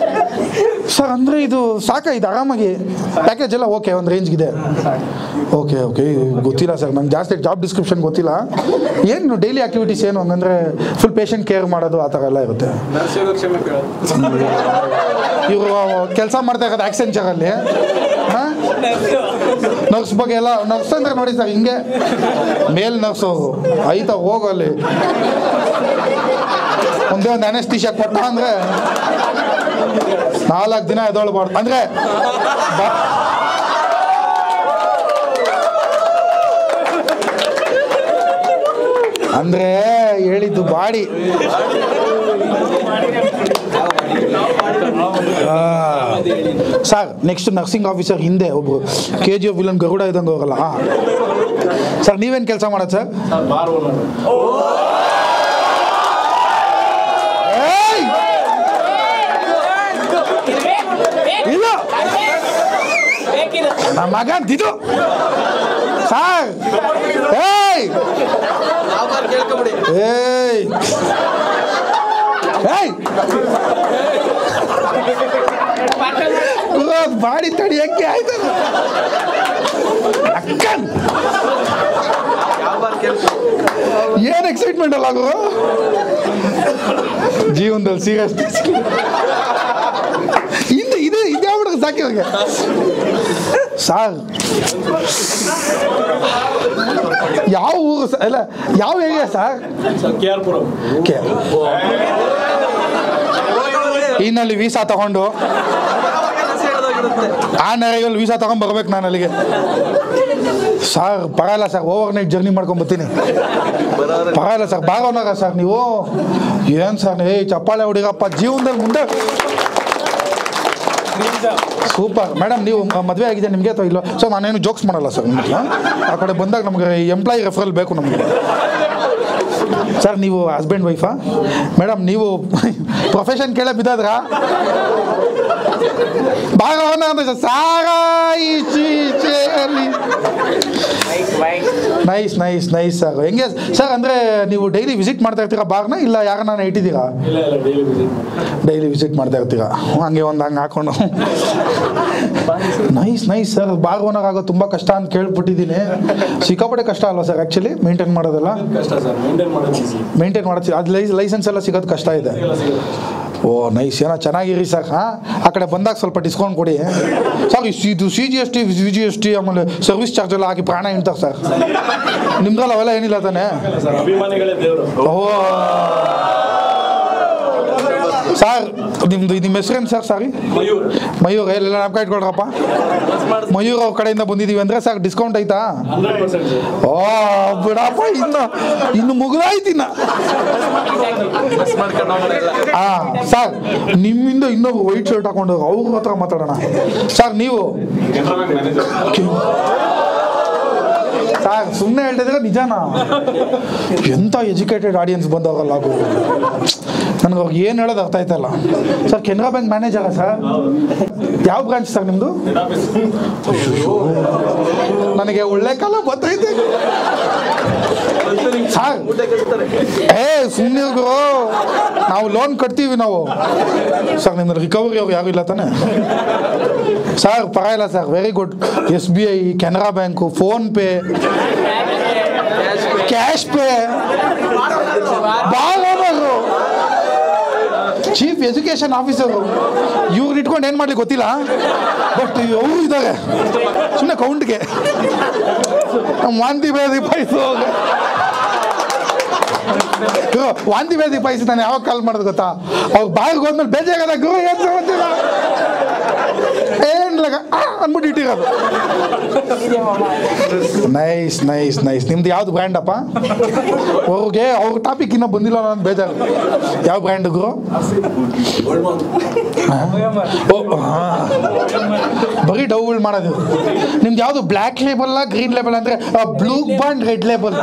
ಸರ್. ಅಂದರೆ ಇದು ಸಾಕಾಯ್ತು ಆರಾಮಾಗಿ. ಪ್ಯಾಕೇಜ್ ಎಲ್ಲ ಓಕೆ, ಒಂದು ರೇಂಜ್ಗಿದೆ. ಓಕೆ ಓಕೆ, ಗೊತ್ತಿಲ್ಲ ಸರ್ ನಂಗೆ ಜಾಸ್ತಿ ಜಾಬ್ ಡಿಸ್ಕ್ರಿಪ್ಷನ್ ಗೊತ್ತಿಲ್ಲ. ಏನು ಡೈಲಿ ಆಕ್ಟಿವಿಟೀಸ್ ಏನು ಹಂಗಂದರೆ ಫುಲ್ ಪೇಷಂಟ್ ಕೇರ್ ಮಾಡೋದು ಆ ಥರ ಎಲ್ಲ ಇರುತ್ತೆ. ಇವರು ಕೆಲಸ ಮಾಡ್ತಾ ಇರೋದು ಆಕ್ಸೆಂಚರಲ್ಲಿ. ಹಾಂ, ನರ್ಸ್ ಬಗ್ಗೆ ಎಲ್ಲ ನರ್ಸ್ ಅಂದರೆ ನೋಡಿ ಸರ್ ಹಿಂಗೆ ಮೇಲ್ ನರ್ಸ್ ಅವರು ಆಯ್ತಾ ಹೋಗಲ್ಲಿ ಒಂದೇ ಒಂದು ಅನೆಸ್ತೀಶಾ ಕೊಟ್ಟ ಅಂದರೆ 4 ದಿನ ಎದೊಳ್ಬಾರ್ದು ಅಂದರೆ ಅಂದರೆ ಹೇಳಿದ್ದು body. Sir next nursing officer ಹಿಂದೆ ಒಬ್ರು KGF ವಿಲನ್ ಗರುಡ ಇದ್ದಂಗೆ ಹೋಗಲ್ಲ. ಸರ್ ನೀವೇನು ಕೆಲಸ ಮಾಡೋದು ಸರ್? ಇಲ್ಲ ನಮ್ಮ ಮಗ ಅಂತಿದ್ದು ಸರ್. ಏಯ್ ಏಯ್ ಏಯ್ ಬಾಡಿ ತಡಿಯಕ್ಕೆ ಆಯ್ತದ ಅಕ್ಕನ್. ಏನ್ ಎಕ್ಸೈಟ್ಮೆಂಟ್ ಅಲ್ಲ ಗುರು ಜೀವನದಲ್ಲಿ. ಸೀರಿಯಸ್ ಹಿಂದೆ ಇದೆ ಇದ್ಯಾವ ಸಾಕಿವಾಗ ಸಾರ್. ಯಾವ ಊರು ಅಲ್ಲ ಯಾವ ಏರಿಯಾ ಸರ್? ಇನ್ನಲ್ಲಿ ವೀಸಾ ತಗೊಂಡು ಆ ನೆರೆಯಲ್ಲಿ ವೀಸಾ ತಗೊಂಡ್ ಬರ್ಬೇಕು ನಾನು ಅಲ್ಲಿಗೆ. ಸರ್ ಪರಲ್ಲ ಸರ್, ಓವರ್ ನೈಟ್ ಜರ್ನಿ ಮಾಡ್ಕೊಂಡ್ ಬರ್ತೀನಿ. ಪರಲ್ಲ ಸರ್, ಬಾರೋನಾಗ ಸರ್ ನೀವು. ಏನು ಸರ್ ಚಪ್ಪಾಳೆ ಹೊಡಿರಪ್ಪ ಜೀವನದಲ್ಲಿ ಮುಂದೆ. Super madam. ನೀವು ಮದುವೆ ಆಗಿದೆ ನಿಮಗೆ ಅಥವಾ ಇಲ್ಲೋ? ಸೊ ನಾನೇನು ಜೋಕ್ಸ್ ಮಾಡಲ್ಲ ಸರ್ ನಿಮಗೆ. ಆ ಕಡೆ ಬಂದಾಗ ನಮಗೆ ಎಂಪ್ಲಾಯಿ ರೆಫರಲ್ ಬೇಕು ನಮಗೆ. ಸರ್ ನೀವು ಹಸ್ಬೆಂಡ್ ವೈಫಾ? ಮೇಡಮ್ ನೀವು ಪ್ರೊಫೆಷನ್ ಕೇಳೇ ಬಿದ್ದಾದ್ರಾ? ಭಾಗವನ ಅಂತ ಸಾರಾಯಿ ನೈಸ್ ನೈಸ್ ನೈಸ್ ಸರ್. ಹೆಂಗೆ ಸರ್ ಅಂದರೆ ನೀವು ಡೈಲಿ ವಿಸಿಟ್ ಮಾಡ್ತಾ ಇರ್ತೀರಾ ಬಾರ್ನ, ಇಲ್ಲ ಯಾರನ್ನ ಇಟ್ಟಿದ್ದೀರಾ? ಡೈಲಿ ವಿಸಿಟ್ ಮಾಡ್ತಾ ಇರ್ತೀರಾ, ಹಂಗೆ ಒಂದು ಹಂಗೆ ಹಾಕೊಂಡು. Nice nice sir. Bar owner ಆಗೋದು ತುಂಬ ಕಷ್ಟ ಅಂತ ಕೇಳ್ಬಿಟ್ಟಿದ್ದೀನಿ. ಸಿಕ್ಕಾಪಟ್ಟೆ ಕಷ್ಟ ಅಲ್ವಾ ಸರ್ ಆ್ಯಕ್ಚುಲಿ ಮೇಂಟೈನ್ ಮಾಡೋದೆಲ್ಲ? ಮೇಂಟೈನ್ ಮಾಡೋದು ಅದು ಲೈಸೆನ್ಸ್ ಎಲ್ಲ ಸಿಗೋದು ಕಷ್ಟ ಇದೆ. ಓ ನೈಸ್, ಏನೋ ಚೆನ್ನಾಗಿರಿ ಸರ್. ಹಾಂ, ಆ ಕಡೆ ಬಂದಾಗ ಸ್ವಲ್ಪ ಡಿಸ್ಕೌಂಟ್ ಕೊಡಿ ಸರ್. ಇದು CGST VGST ಆಮೇಲೆ ಸರ್ವಿಸ್ ಚಾರ್ಜ್ ಎಲ್ಲ ಹಾಕಿ ಪ್ರಾಣ ಹಿಂಡ್ತಾರೆ ಸರ್. ನಿಮ್ದ್ರಲ್ಲ ಅವೆಲ್ಲ ಏನಿಲ್ಲ ತಾನೆ? ಓ ಸರ್ ನಿಮ್ಮ ಹೆಸರೇನು ಸರ್? ಸಾರಿ ಮಯೂರ್. ಎಲ್ಲ ನಾಪ್ಕ ಇಟ್ಕೊಳ್ರಪ್ಪ. ಮಯೂರ್ ಅವ್ರ ಕಡೆಯಿಂದ ಬಂದಿದ್ದೀವಿ ಅಂದರೆ ಸರ್ ಡಿಸ್ಕೌಂಟ್ ಐತಾ? ಓ ಬಿಡಪ್ಪ, ಇನ್ನು ಮುಗಿದಾಯ್ತಿನ್ನ. ಹಾಂ ಸರ್, ನಿಮ್ಮಿಂದ ಇನ್ನೊಬ್ರು ವೈಟ್ ಶರ್ಟ್ ಹಾಕೊಂಡು ಅವ್ರ ಹತ್ರ ಮಾತಾಡೋಣ ಸರ್. ನೀವು ಸರ್ ಸುಮ್ಮನೆ ಹೇಳ್ತಿದ್ರೆ ನಿಜಾನಾ? ಎಂಥ ಎಜುಕೇಟೆಡ್ ಆಡಿಯನ್ಸ್ ಬಂದವರಲ್ಲ ಆಗು. ನನಗೆ ಅವ್ರಿಗೆ ಏನು ಹೇಳೋದು ಅರ್ಥ ಆಯ್ತಲ್ಲ ಸರ್. ಕೆನರಾ ಬ್ಯಾಂಕ್ ಮ್ಯಾನೇಜರಾ ಸರ್? ಯಾವ ಬ್ರಾಂಚ್ ಸರ್ ನಿಮ್ಮದು? ನನಗೆ ಒಳ್ಳೆ ಕಾಲ ಬರ್ತೈತೆ ಸರ್. ಸುಮ್ಮನೆ ಗುರು, ನಾವು ಲೋನ್ ಕಟ್ತೀವಿ ನಾವು. ಸರ್ ನಿಮ್ದು ರಿಕವರಿ ಅವ್ರು ಯಾರು ಇಲ್ಲ ತಾನೆ? ಸರ್ ಪರವಾಗಿಲ್ಲ sir, very good. SBI, Canara bank, PhonePe, cash pay, ಬಾಲವರು, ಚೀಫ್ ಎಜುಕೇಶನ್ ಆಫೀಸರು, ಇವ್ರು ಇಟ್ಕೊಂಡು ಏನು ಮಾಡ್ಲಿಕ್ಕೆ ಗೊತ್ತಿಲ್ಲ, ಬಟ್ ಅವರು ಇದ್ದಾರೆ ಸುಮ್ಮನೆ ಕೌಂಟ್ಗೆ. ವಾಂತಿ ಬೇದಿ ಪೈಸು, ವಾಂತಿ ಬೇದಿ ಪೈಸು ನಾನು ಯಾವಾಗ ಕಾಲ್ ಮಾಡೋದು ಗೊತ್ತಾ? ಅವ್ರು ಬಾಯಿಗೆ ಹೋದ್ಮೇಲೆ ಬೇಜಾಗದ ಗುರು ಏನು ಸಮಸ್ಯೆ ಏನ್ಲಾಗ ಅಂದ್ಬಿಟ್ಟು ಇಟ್ಟಿರೋದು. Nice nice nice. ನಿಮ್ದು ಯಾವ್ದು ಬ್ರ್ಯಾಂಡ್ ಅಪ್ಪ? ಅವ್ರಿಗೆ ಅವ್ರ ಟಾಪಿಕ್ ಇನ್ನೂ ಬಂದಿಲ್ಲ ನಾನು ಬೇಜಾರು. ಯಾವ ಬ್ರ್ಯಾಂಡ್ ಗುರು? ಬರೀ ಡೌಗಳು ಮಾಡೋದು. ನಿಮ್ದು ಯಾವುದು ಬ್ಲ್ಯಾಕ್ ಲೇಬಲ್ ಗ್ರೀನ್ ಲೇಬಲ್ ಅಂದರೆ ಬ್ಲೂ ಬಾಂಡ್ ರೆಡ್ ಲೇಬಲ್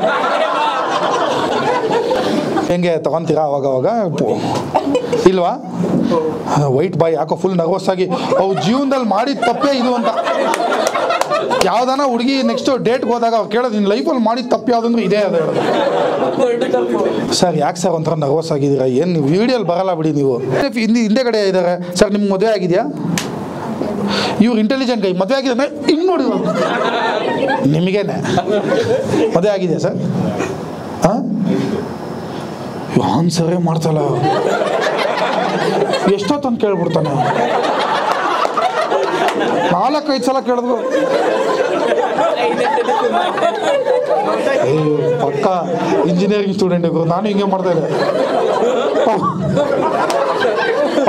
ಹೆಂಗೆ ತಗೊಂತೀರಾ ಅವಾಗವಾಗ? ಇಲ್ವಾ? ವೈಟ್ ಬಾಯ್ ಯಾಕೋ ಫುಲ್ ನರ್ವಸ್ ಆಗಿ ಅವ್ರ ಜೀವನದಲ್ಲಿ ಮಾಡಿದ ತಪ್ಪೇ ಇದು ಅಂತ. ಯಾವ್ದಾನ ಹುಡುಗಿ ನೆಕ್ಸ್ಟ್ ಡೇಟ್ಗೆ ಹೋದಾಗ ಅವ್ರು ಕೇಳೋದು ನಿನ್ನ ಲೈಫಲ್ಲಿ ಮಾಡಿದ ತಪ್ಪು ಯಾವುದಂದ್ರೆ ಇದೇ ಅದು ಹೇಳೋದು. ಸರ್ ಯಾಕೆ ಸರ್ ಒಂಥರ ನರ್ವಸ್ ಆಗಿದ್ದೀರಾ? ಏನು ನೀವು ವಿಡಿಯೋಲಿ ಬರಲ್ಲ ಬಿಡಿ ನೀವು. ಹಿಂದೆ ಕಡೆ ಇದ್ದಾರೆ ಸರ್. ನಿಮ್ಗೆ ಮದುವೆ ಆಗಿದೆಯಾ? ಇವ್ರು ಇಂಟೆಲಿಜೆಂಟ್ ಗೈ. ಮದುವೆ ಆಗಿದೆ ಹಿಂಗೆ ನೋಡಿ ನಿಮಗೇನೆ ಮದುವೆ ಆಗಿದೆಯಾ ಸರ್? ಹಾಂ ಆನ್ಸರೇ ಮಾಡ್ತಲ್ಲ. ಎಷ್ಟೊತ್ತಂತ ಕೇಳ್ಬಿಡ್ತಾನೆ. 4-5 ಸಲ ಕೇಳಿದ್ರು. ಪಕ್ಕ ಇಂಜಿನಿಯರಿಂಗ್ ಸ್ಟೂಡೆಂಟ್ ನಾನು ಹಿಂಗೆ ಮಾಡ್ತಾ ಇದ್ದೆ.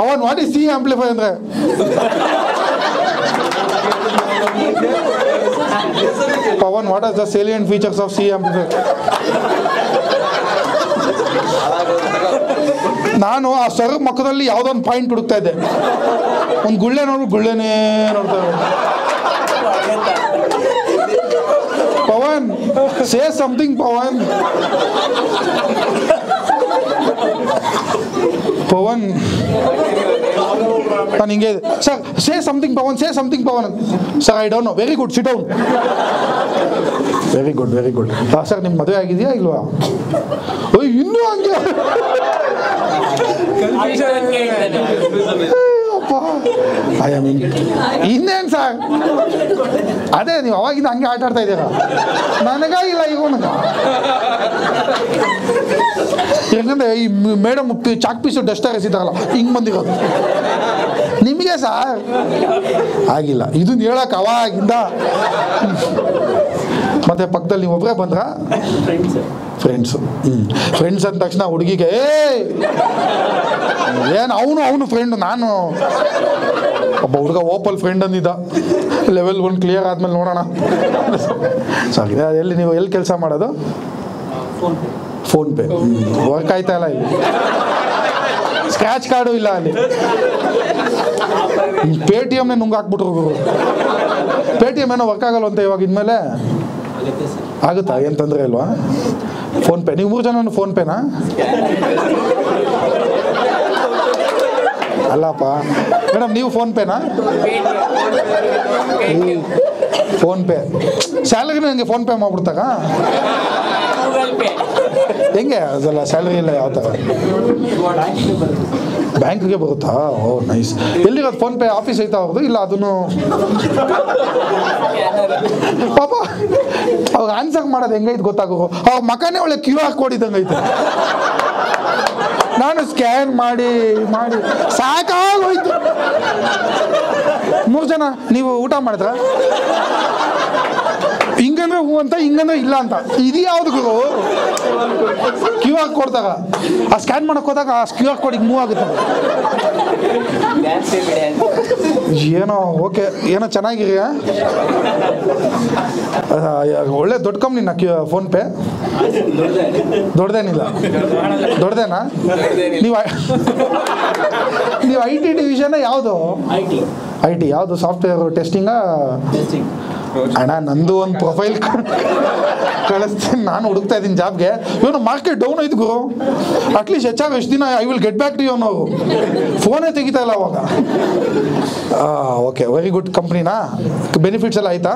ಅವನ್ ವಾಟ್ ಇಸ್ ಸಿ ಆಂಪ್ಲಿಫೈ ಅಂದ್ರೆ Pavan, what are the salient features of C amplify? ನಾನು ಆ ಸರ್ ಮಕ್ಕದಲ್ಲಿ ಯಾವುದೋ ಒಂದು ಪಾಯಿಂಟ್ ಹುಡುಕ್ತಾ ಇದ್ದೆ. ಒಂದು ಗುಳ್ಳೆ ನೋಡು, ಗುಳ್ಳೆನೇ ನೋಡ್ತಾ ಪವನ್, ಸೇ ಸಮಥಿಂಗ್ ಪವನ್. ಪವನ್ ನಾನು ಹಿಂಗೆ sir, say something Pavan, say something Pavan. Sir I don't know. Very good, sit down. Very good very good. Sir ನಿಮ್ಮ ಮದುವೆ ಆಗಿದೆಯಾ ಇಲ್ವಾ? ಇನ್ನೂ ಹಂಗೆ ಇನ್ನೇನು ಸರ್? ಅದೇ ನೀವು ಅವಾಗಿಂದ ಹಂಗೆ ಆಟ ಆಡ್ತಾ ಇದ್ದೀರಾ. ನನಗಾಗಿಲ್ಲ ಇವನಿಗ. ಯಾಕಂದ್ರೆ ಈ ಮೇಡಮ್ ಚಾಕ್ ಪೀಸು ಡಸ್ಟರ್ ಎಸಿದಾರಲ್ಲ ಹಿಂಗೆ ಬಂದಿರೋದು. ನಿಮಗೆ ಸರ್ ಆಗಿಲ್ಲ. ಇದನ್ನ ಹೇಳಕ್ ಅವಾಗಿಂದ. ಮತ್ತೆ ಪಕ್ಕದಲ್ಲಿ ನೀವು ಒಬ್ಬರೇ ಬಂದ್ರ? ಫ್ರೆಂಡ್ಸು. ಫ್ರೆಂಡ್ಸ್ ಅಂದ ತಕ್ಷಣ ಹುಡುಗಿಗೆ ಏನು ಅವನು ಫ್ರೆಂಡ್. ನಾನು ಒಬ್ಬ ಹುಡುಗ ಓಪಲ್ ಫ್ರೆಂಡ್ ಅಂದಿದ್ದ. ಲೆವೆಲ್ 1 ಕ್ಲಿಯರ್ ಆದ್ಮೇಲೆ ನೋಡೋಣ. ಸರಿ, ಎಲ್ಲಿ ನೀವು ಎಲ್ಲಿ ಕೆಲಸ ಮಾಡೋದು? ಫೋನ್ಪೇ. ವರ್ಕ್ ಆಯ್ತಾ ಇಲ್ಲ ಇಲ್ಲಿ? ಸ್ಕ್ರ್ಯಾಚ್ ಕಾರ್ಡು ಇಲ್ಲ ಅಲ್ಲಿ. ಪೇಟಿಎಮ್ನೇ ನುಂಗಾಕ್ಬಿಟ್ರು ಗುರು. ಪೇಟಿಎಮ್ ಏನೋ ವರ್ಕ್ ಆಗಲ್ವಂತ ಇವಾಗ. ಇನ್ಮೇಲೆ ಆಗುತ್ತಾ? ಏನು ತೊಂದರೆ ಇಲ್ವಾ? ಫೋನ್ಪೇ. ನೀವು 3 ಜನ ಫೋನ್ಪೇನಾ? ಅಲ್ಲಪ್ಪ ಮೇಡಮ್, ನೀವು ಫೋನ್ಪೇನಾ? ಫೋನ್ಪೇ. ಸ್ಯಾಲರಿನ ಹಂಗೆ ಫೋನ್ಪೇ ಮಾಡ್ಬಿಡ್ತಾಗ ಹೆಂಗೆ? ಅದೆಲ್ಲ ಸ್ಯಾಲರಿ ಇಲ್ಲ ಯಾವ ಥರ? ಬ್ಯಾಂಕ್ಗೆ ಬರುತ್ತಾ? ಓ ನೈಸ್. ಎಲ್ಲಿರೋದು ಫೋನ್ಪೇ ಆಫೀಸ್ ಐತಾ ಅವ್ರದ್ದು? ಇಲ್ಲ ಅದನ್ನು ಪಾಪ ಅವ್ರು ಆನ್ಸರ್ ಮಾಡೋದು ಹೆಂಗೈತೆ ಗೊತ್ತಾಗೋ. ಅವ್ರ ಮಕನೇ ಒಳ್ಳೆ QR ಕೋಡ್ ಇದ್ದಂಗೆ ಐತೆ. ನಾನು ಸ್ಕ್ಯಾನ್ ಮಾಡಿ ಸಾಕಾಗೋಯ್ತು. 3 ಜನ ನೀವು ಊಟ ಮಾಡಿದ್ರ? ಹಿಂಗಂದ್ರೆ ಹೂ ಅಂತ, ಹಿಂಗಂದ್ರೆ ಇಲ್ಲ ಅಂತ. ಇದು ಯಾವ್ದು ಗುರು? QR ಕೋಡ್ ದಾಗ ಆ ಸ್ಕ್ಯಾನ್ ಮಾಡಕ್ ಹೋದಾಗ ಆ QR ಕೋಡಿಗೆ ಮೂವ್ ಆಗುತ್ತೆ. ಏನೋ ಓಕೆ, ಏನೋ ಚೆನ್ನಾಗಿರಿ. ಒಳ್ಳೆ ದೊಡ್ಡ ಕಂಪ್ನಿನ ಫೋನ್ಪೇ? ದೊಡ್ಡದೇನಿಲ್ಲ. ದೊಡ್ಡದೇನಾ? ನೀವು IT ಡಿವಿಷನ್ ಯಾವುದು? IT ಯಾವುದು? ಸಾಫ್ಟ್ವೇರ್ ಟೆಸ್ಟಿಂಗಾ? ಅಣ್ಣ ನಂದು ಒಂದು ಪ್ರೊಫೈಲ್ ಕಳಿಸ್ತೀನಿ, ನಾನು ಹುಡುಕ್ತಾ ಇದ್ದೀನಿ ಜಾಬ್ಗೆ. ಇವನು ಮಾರ್ಕೆಟ್ ಡೌನ್ ಐತೆ ಗುರು. ಅಟ್ಲೀಸ್ಟ್ HR ಎಷ್ಟು ದಿನ I will get back to you ಅನ್ನೋರು. ಫೋನೇ ತೆಗಿತಾ ಇಲ್ಲ ಅವಾಗ. ಓಕೆ, ವೆರಿ ಗುಡ್ ಕಂಪ್ನಿನಾ? ಬೆನಿಫಿಟ್ಸ್ ಎಲ್ಲ ಆಯ್ತಾ?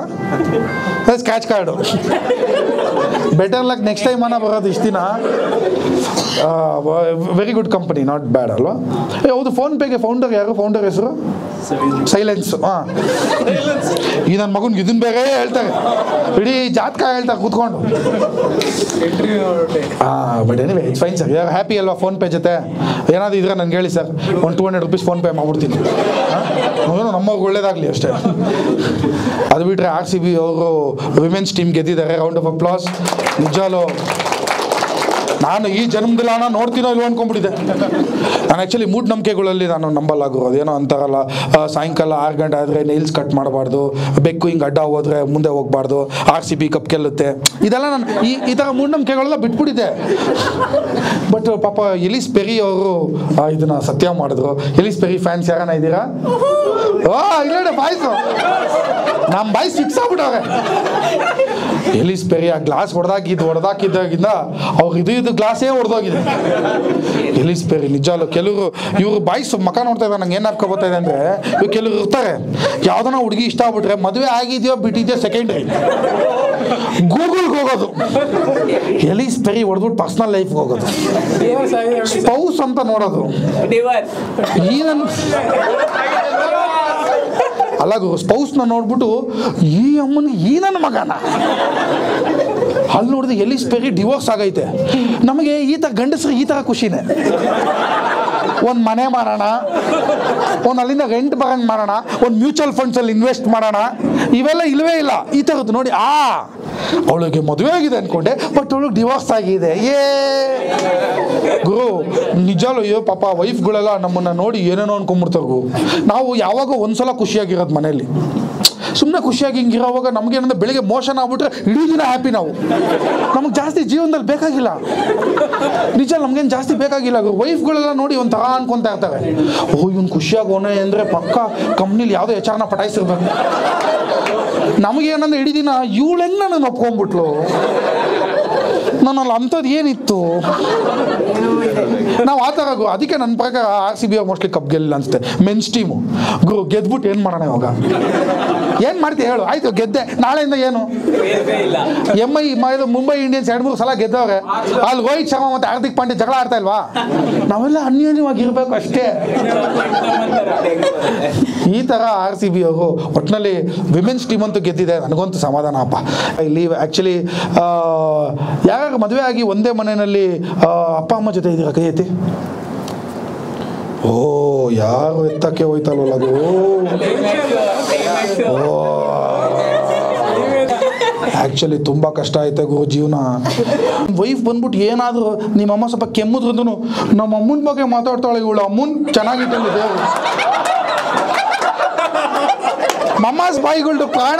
Scratch card better luck next time ಅನ್ನ ಬರೋದು ಇಷ್ಟು ದಿನ. Very good company, not bad ಅಲ್ವಾ? ಹೌದು, ಫೋನ್ಪೇಗೆ ಫೌಂಡರ್ ಯಾರು? ಫೌಂಡರ್ ಹೆಸರು ಸೈಲೆನ್ಸ್. ಹಾಂ, ಈ ನನ್ನ ಮಗನಿಗೆ ಇದನ್ನ ಬೇರೆ ಹೇಳ್ತಾರೆ, ಇಡೀ ಜಾತಕ ಹೇಳ್ತಾರೆ ಕೂತ್ಕೊಂಡು. But anyway it's fine sir. ಯಾರು ಹ್ಯಾಪಿ ಅಲ್ವಾ ಫೋನ್ಪೇ ಜೊತೆ? ಏನಾದರೂ ಇದ್ರೆ ನನಗೆ ಹೇಳಿ ಸರ್, 200 ರೂಪೀಸ್ ಫೋನ್ಪೇ ಮಾಡ್ಬಿಡ್ತೀನಿ. ಏನೋ ನಮ್ಮವ್ರಿಗೆ ಒಳ್ಳೇದಾಗಲಿ ಅಷ್ಟೇ. ಅದು ಬಿಟ್ಟರೆ RCB ಅವರು ವಿಮೆನ್ಸ್ ಟೀಮ್ ಗೆದ್ದಿದ್ದಾರೆ. Round of applause. ನಿಜಾಲು ನಾನು ಈ ಜನ್ಮದಲ್ಲಿ ನೋಡ್ತೀನೋ ಇಲ್ವೋ ಅನ್ಕೊಂಡ್ಬಿಟ್ಟಿದ್ದೆ. ನಾನು ಆ್ಯಕ್ಚುಲಿ ಮೂಢನಂಬಿಕೆಗಳಲ್ಲಿ ನಾನು ನಂಬಲ್ಲಾಗಿರೋದು. ಅದೇನೋ ಅಂತಾರಲ್ಲ, ಸಾಯಂಕಾಲ 6 ಗಂಟೆ ಆದರೆ ನೈಲ್ಸ್ ಕಟ್ ಮಾಡಬಾರ್ದು, ಬೆಕ್ಕು ಹಿಂಗೆ ಅಡ್ಡ ಹೋದರೆ ಮುಂದೆ ಹೋಗಬಾರ್ದು, RCB ಕಪ್ ಗೆಲ್ಲುತ್ತೆ, ಇದೆಲ್ಲ ನಾನು ಈ ಥರ ಮೂಢನಂಬಿಕೆಗಳೆಲ್ಲ ಬಿಟ್ಬಿಟ್ಟಿದ್ದೆ. ಬಟ್ ಪಾಪ ಎಲಿಸ್ ಪೆರಿ ಅವರು ಇದನ್ನ ಸತ್ಯ ಮಾಡಿದ್ರು. ಎಲಿಸ್ ಪೆರಿ ಫ್ಯಾನ್ಸ್ ಯಾರನ್ನ ಇದ್ದೀರಾ? ಇಲ್ಲ ಬಾಯ್ಸು, ನಮ್ಮ ಬಾಯ್ಸ್ ಫಿಕ್ಸ್ ಆಗ್ಬಿಟ್ಟವ್ರೆ. ಎಲಿಸ್ ಪೆರಿ ಆ ಗ್ಲಾಸ್ ಹೊಡೆದಾಕಿದ್ದಾಗಿಂದ ಅವ್ರು ಇದು ಗ್ಲಾಸೇ ಹೊಡೆದೋಗಿದೆ. ಎಲಿಸ್ ಪೆರಿ ನಿಜಾಲು ಕೆಲವರು ಇವರು ಬಾಯ್ಸ್ ಮಕ ನೋಡ್ತಾ ಇದ್ದಾರೆ. ನಂಗೆ ಏನು ಅನ್ಕೋಬೋತಾ ಇದೆ ಅಂದರೆ, ಇವ್ರು ಕೆಲವರು ಇರ್ತಾರೆ, ಯಾವುದನ್ನ ಹುಡುಗಿ ಇಷ್ಟ ಆಗ್ಬಿಟ್ರೆ ಮದುವೆ ಆಗಿದೆಯೋ ಬಿಟ್ಟಿದೆಯೋ ಸೆಕೆಂಡ್ರಿ, ಗೂಗಲ್ಗೆ ಹೋಗೋದು. ಎಲಿಸ್ ಪೆರಿ ಹೊಡೆದ್ಬಿಟ್ಟು ಪರ್ಸ್ನಲ್ ಲೈಫ್ಗೆ ಹೋಗೋದು, ಸ್ಪೌಸ್ ಅಂತ ನೋಡೋದು. ಈ ನನ್ನ ಅಲ್ಲ ಸ್ಪೌಸ್ನ ನೋಡ್ಬಿಟ್ಟು ಈ ಅಮ್ಮನಿಗೆ ಈ ನನ್ನ ಮಗನ ಅಲ್ಲಿ ನೋಡಿದ್ರೆ ಎಲಿಸ್ ಪೆರಿ ಡಿವೋರ್ಸ್ ಆಗೈತೆ. ನಮಗೆ ಈ ಥರ ಗಂಡಸರು ಈ ಥರ ಖುಷಿನೇ. ಒಂದು ಮನೆ ಮಾಡೋಣ, ಒಂದು ಅಲ್ಲಿಂದ ರೆಂಟ್ ಬರಂಗೆ ಮಾಡೋಣ, ಒಂದು ಮ್ಯೂಚುವಲ್ ಫಂಡ್ಸಲ್ಲಿ ಇನ್ವೆಸ್ಟ್ ಮಾಡೋಣ, ಇವೆಲ್ಲ ಇಲ್ಲವೇ ಇಲ್ಲ. ಈ ಥರದ್ದು ನೋಡಿ, ಅವಳಿಗೆ ಮದುವೆ ಆಗಿದೆ ಅಂದ್ಕೊಂಡೆ, ಬಟ್ ಅವಳಿಗೆ ಡಿವೋರ್ಸ್ ಆಗಿದೆ. ಗುರು ನಿಜಾಲು ಅಯ್ಯೋ ಪಾಪ ವೈಫ್ಗಳೆಲ್ಲ ನಮ್ಮನ್ನು ನೋಡಿ ಏನೇನೋ ಅನ್ಕೊಂಡ್ಬಿಡ್ತಾರೆ ಗುರು. ನಾವು ಯಾವಾಗ ಒಂದ್ಸಲ ಖುಷಿಯಾಗಿರೋದು ಮನೆಯಲ್ಲಿ, ಸುಮ್ಮನೆ ಖುಷಿಯಾಗಿ ಹಿಂಗಿರೋವಾಗ ನಮಗೇನಂದ್ರೆ ಬೆಳಿಗ್ಗೆ ಮೋಷನ್ ಆಗ್ಬಿಟ್ರೆ ಇಡೀ ದಿನ ಹ್ಯಾಪಿ ನಾವು. ನಮಗೆ ಜಾಸ್ತಿ ಜೀವನದಲ್ಲಿ ಬೇಕಾಗಿಲ್ಲ, ನಿಜ ನಮ್ಗೇನು ಜಾಸ್ತಿ ಬೇಕಾಗಿಲ್ಲ. ವೈಫ್ಗಳೆಲ್ಲ ನೋಡಿ ಒಂಥರ ಅನ್ಕೊತಾ ಇರ್ತಾರೆ, ಇವನು ಖುಷಿಯಾಗೋನೆ ಅಂದರೆ ಪಕ್ಕ ಕಂಪ್ನಿಲಿ ಯಾವುದೋ HR ಪಟಾಯಿಸಿರ್ಬೇಕು. ನಮಗೇನಂದ್ರೆ ಇಡೀ ದಿನ ಇವಳು ಹೆಂಗೆ ನಾನು ಒಪ್ಕೊಂಡ್ಬಿಟ್ಲು, ನನ್ನಲ್ಲಿ ಅಂಥದ್ದು ಏನಿತ್ತು. ನಾವು ಆ ಥರ ಅದಕ್ಕೆ ನನ್ನ ಪ್ರಕಾರ RCB ಮೋಸ್ಟ್ಲಿ ಕಪ್ ಗೆಲ್ಲಿಲ್ಲ ಅನ್ಸುತ್ತೆ. ಮೆನ್ಸ್ ಟೀಮು ಗೆದ್ಬಿಟ್ಟು ಏನು ಮಾಡೋಣ ಇವಾಗ? ಏನು ಮಾಡ್ತೀವಿ ಹೇಳು? ಆಯ್ತು ಗೆದ್ದೆ, ನಾಳೆಯಿಂದ ಏನು? ಮುಂಬೈ ಇಂಡಿಯನ್ಸ್ 2-3 ಸಲ ಗೆದ್ದವ್ರೆ. ಅಲ್ಲಿ ರೋಹಿತ್ ಶರ್ಮಾ ಮತ್ತು ಹಾರ್ದಿಕ್ ಪಾಂಡ್ಯ ಜಗಳ ಆಡ್ತಾ ಇಲ್ವಾ? ನಾವೆಲ್ಲ ಅನ್ಯೋನ್ಯವಾಗಿರ್ಬೇಕು ಅಷ್ಟೇ. ಈ ಥರ RCB ಅವರು ಒಟ್ಟಿನಲ್ಲಿ ವಿಮೆನ್ಸ್ ಟೀಮ್ ಅಂತೂ ಗೆದ್ದಿದೆ, ನನಗಂತೂ ಸಮಾಧಾನ ಅಪ್ಪ. ಇಲ್ಲಿ ಆ್ಯಕ್ಚುಲಿ ಯಾವಾಗ ಮದುವೆ ಆಗಿ ಒಂದೇ ಮನೆಯಲ್ಲಿ ಅಪ್ಪ ಅಮ್ಮ ಜೊತೆ ಇದ್ದೀರಾ? ಕೈ ಎತ್ತಿ. ಯಾರು ಎತ್ತಕ್ಕೆ ಹೋಯ್ತಲ್ವಲ್ಲ ಅದು. ಆ್ಯಕ್ಚುಲಿ ತುಂಬ ಕಷ್ಟ ಐತೆ ಗುರು ಜೀವನ. ವೈಫ್ ಬಂದ್ಬಿಟ್ಟು ಏನಾದರೂ ನಿಮ್ಮಮ್ಮ ಸ್ವಲ್ಪ ಕೆಮ್ಮುದ್ರೂ ನಮ್ಮ ಅಮ್ಮನ ಬಗ್ಗೆ ಮಾತಾಡ್ತಾಳೆ, ಇವಳು ಅಮ್ಮನ್ ಚೆನ್ನಾಗಿಟ್ಟಲ್ಲ ದೇವರು. ಮಮ್ಮಾಸ್ ಬಾಯಿಗಳ್ದು ಪ್ರಾಣ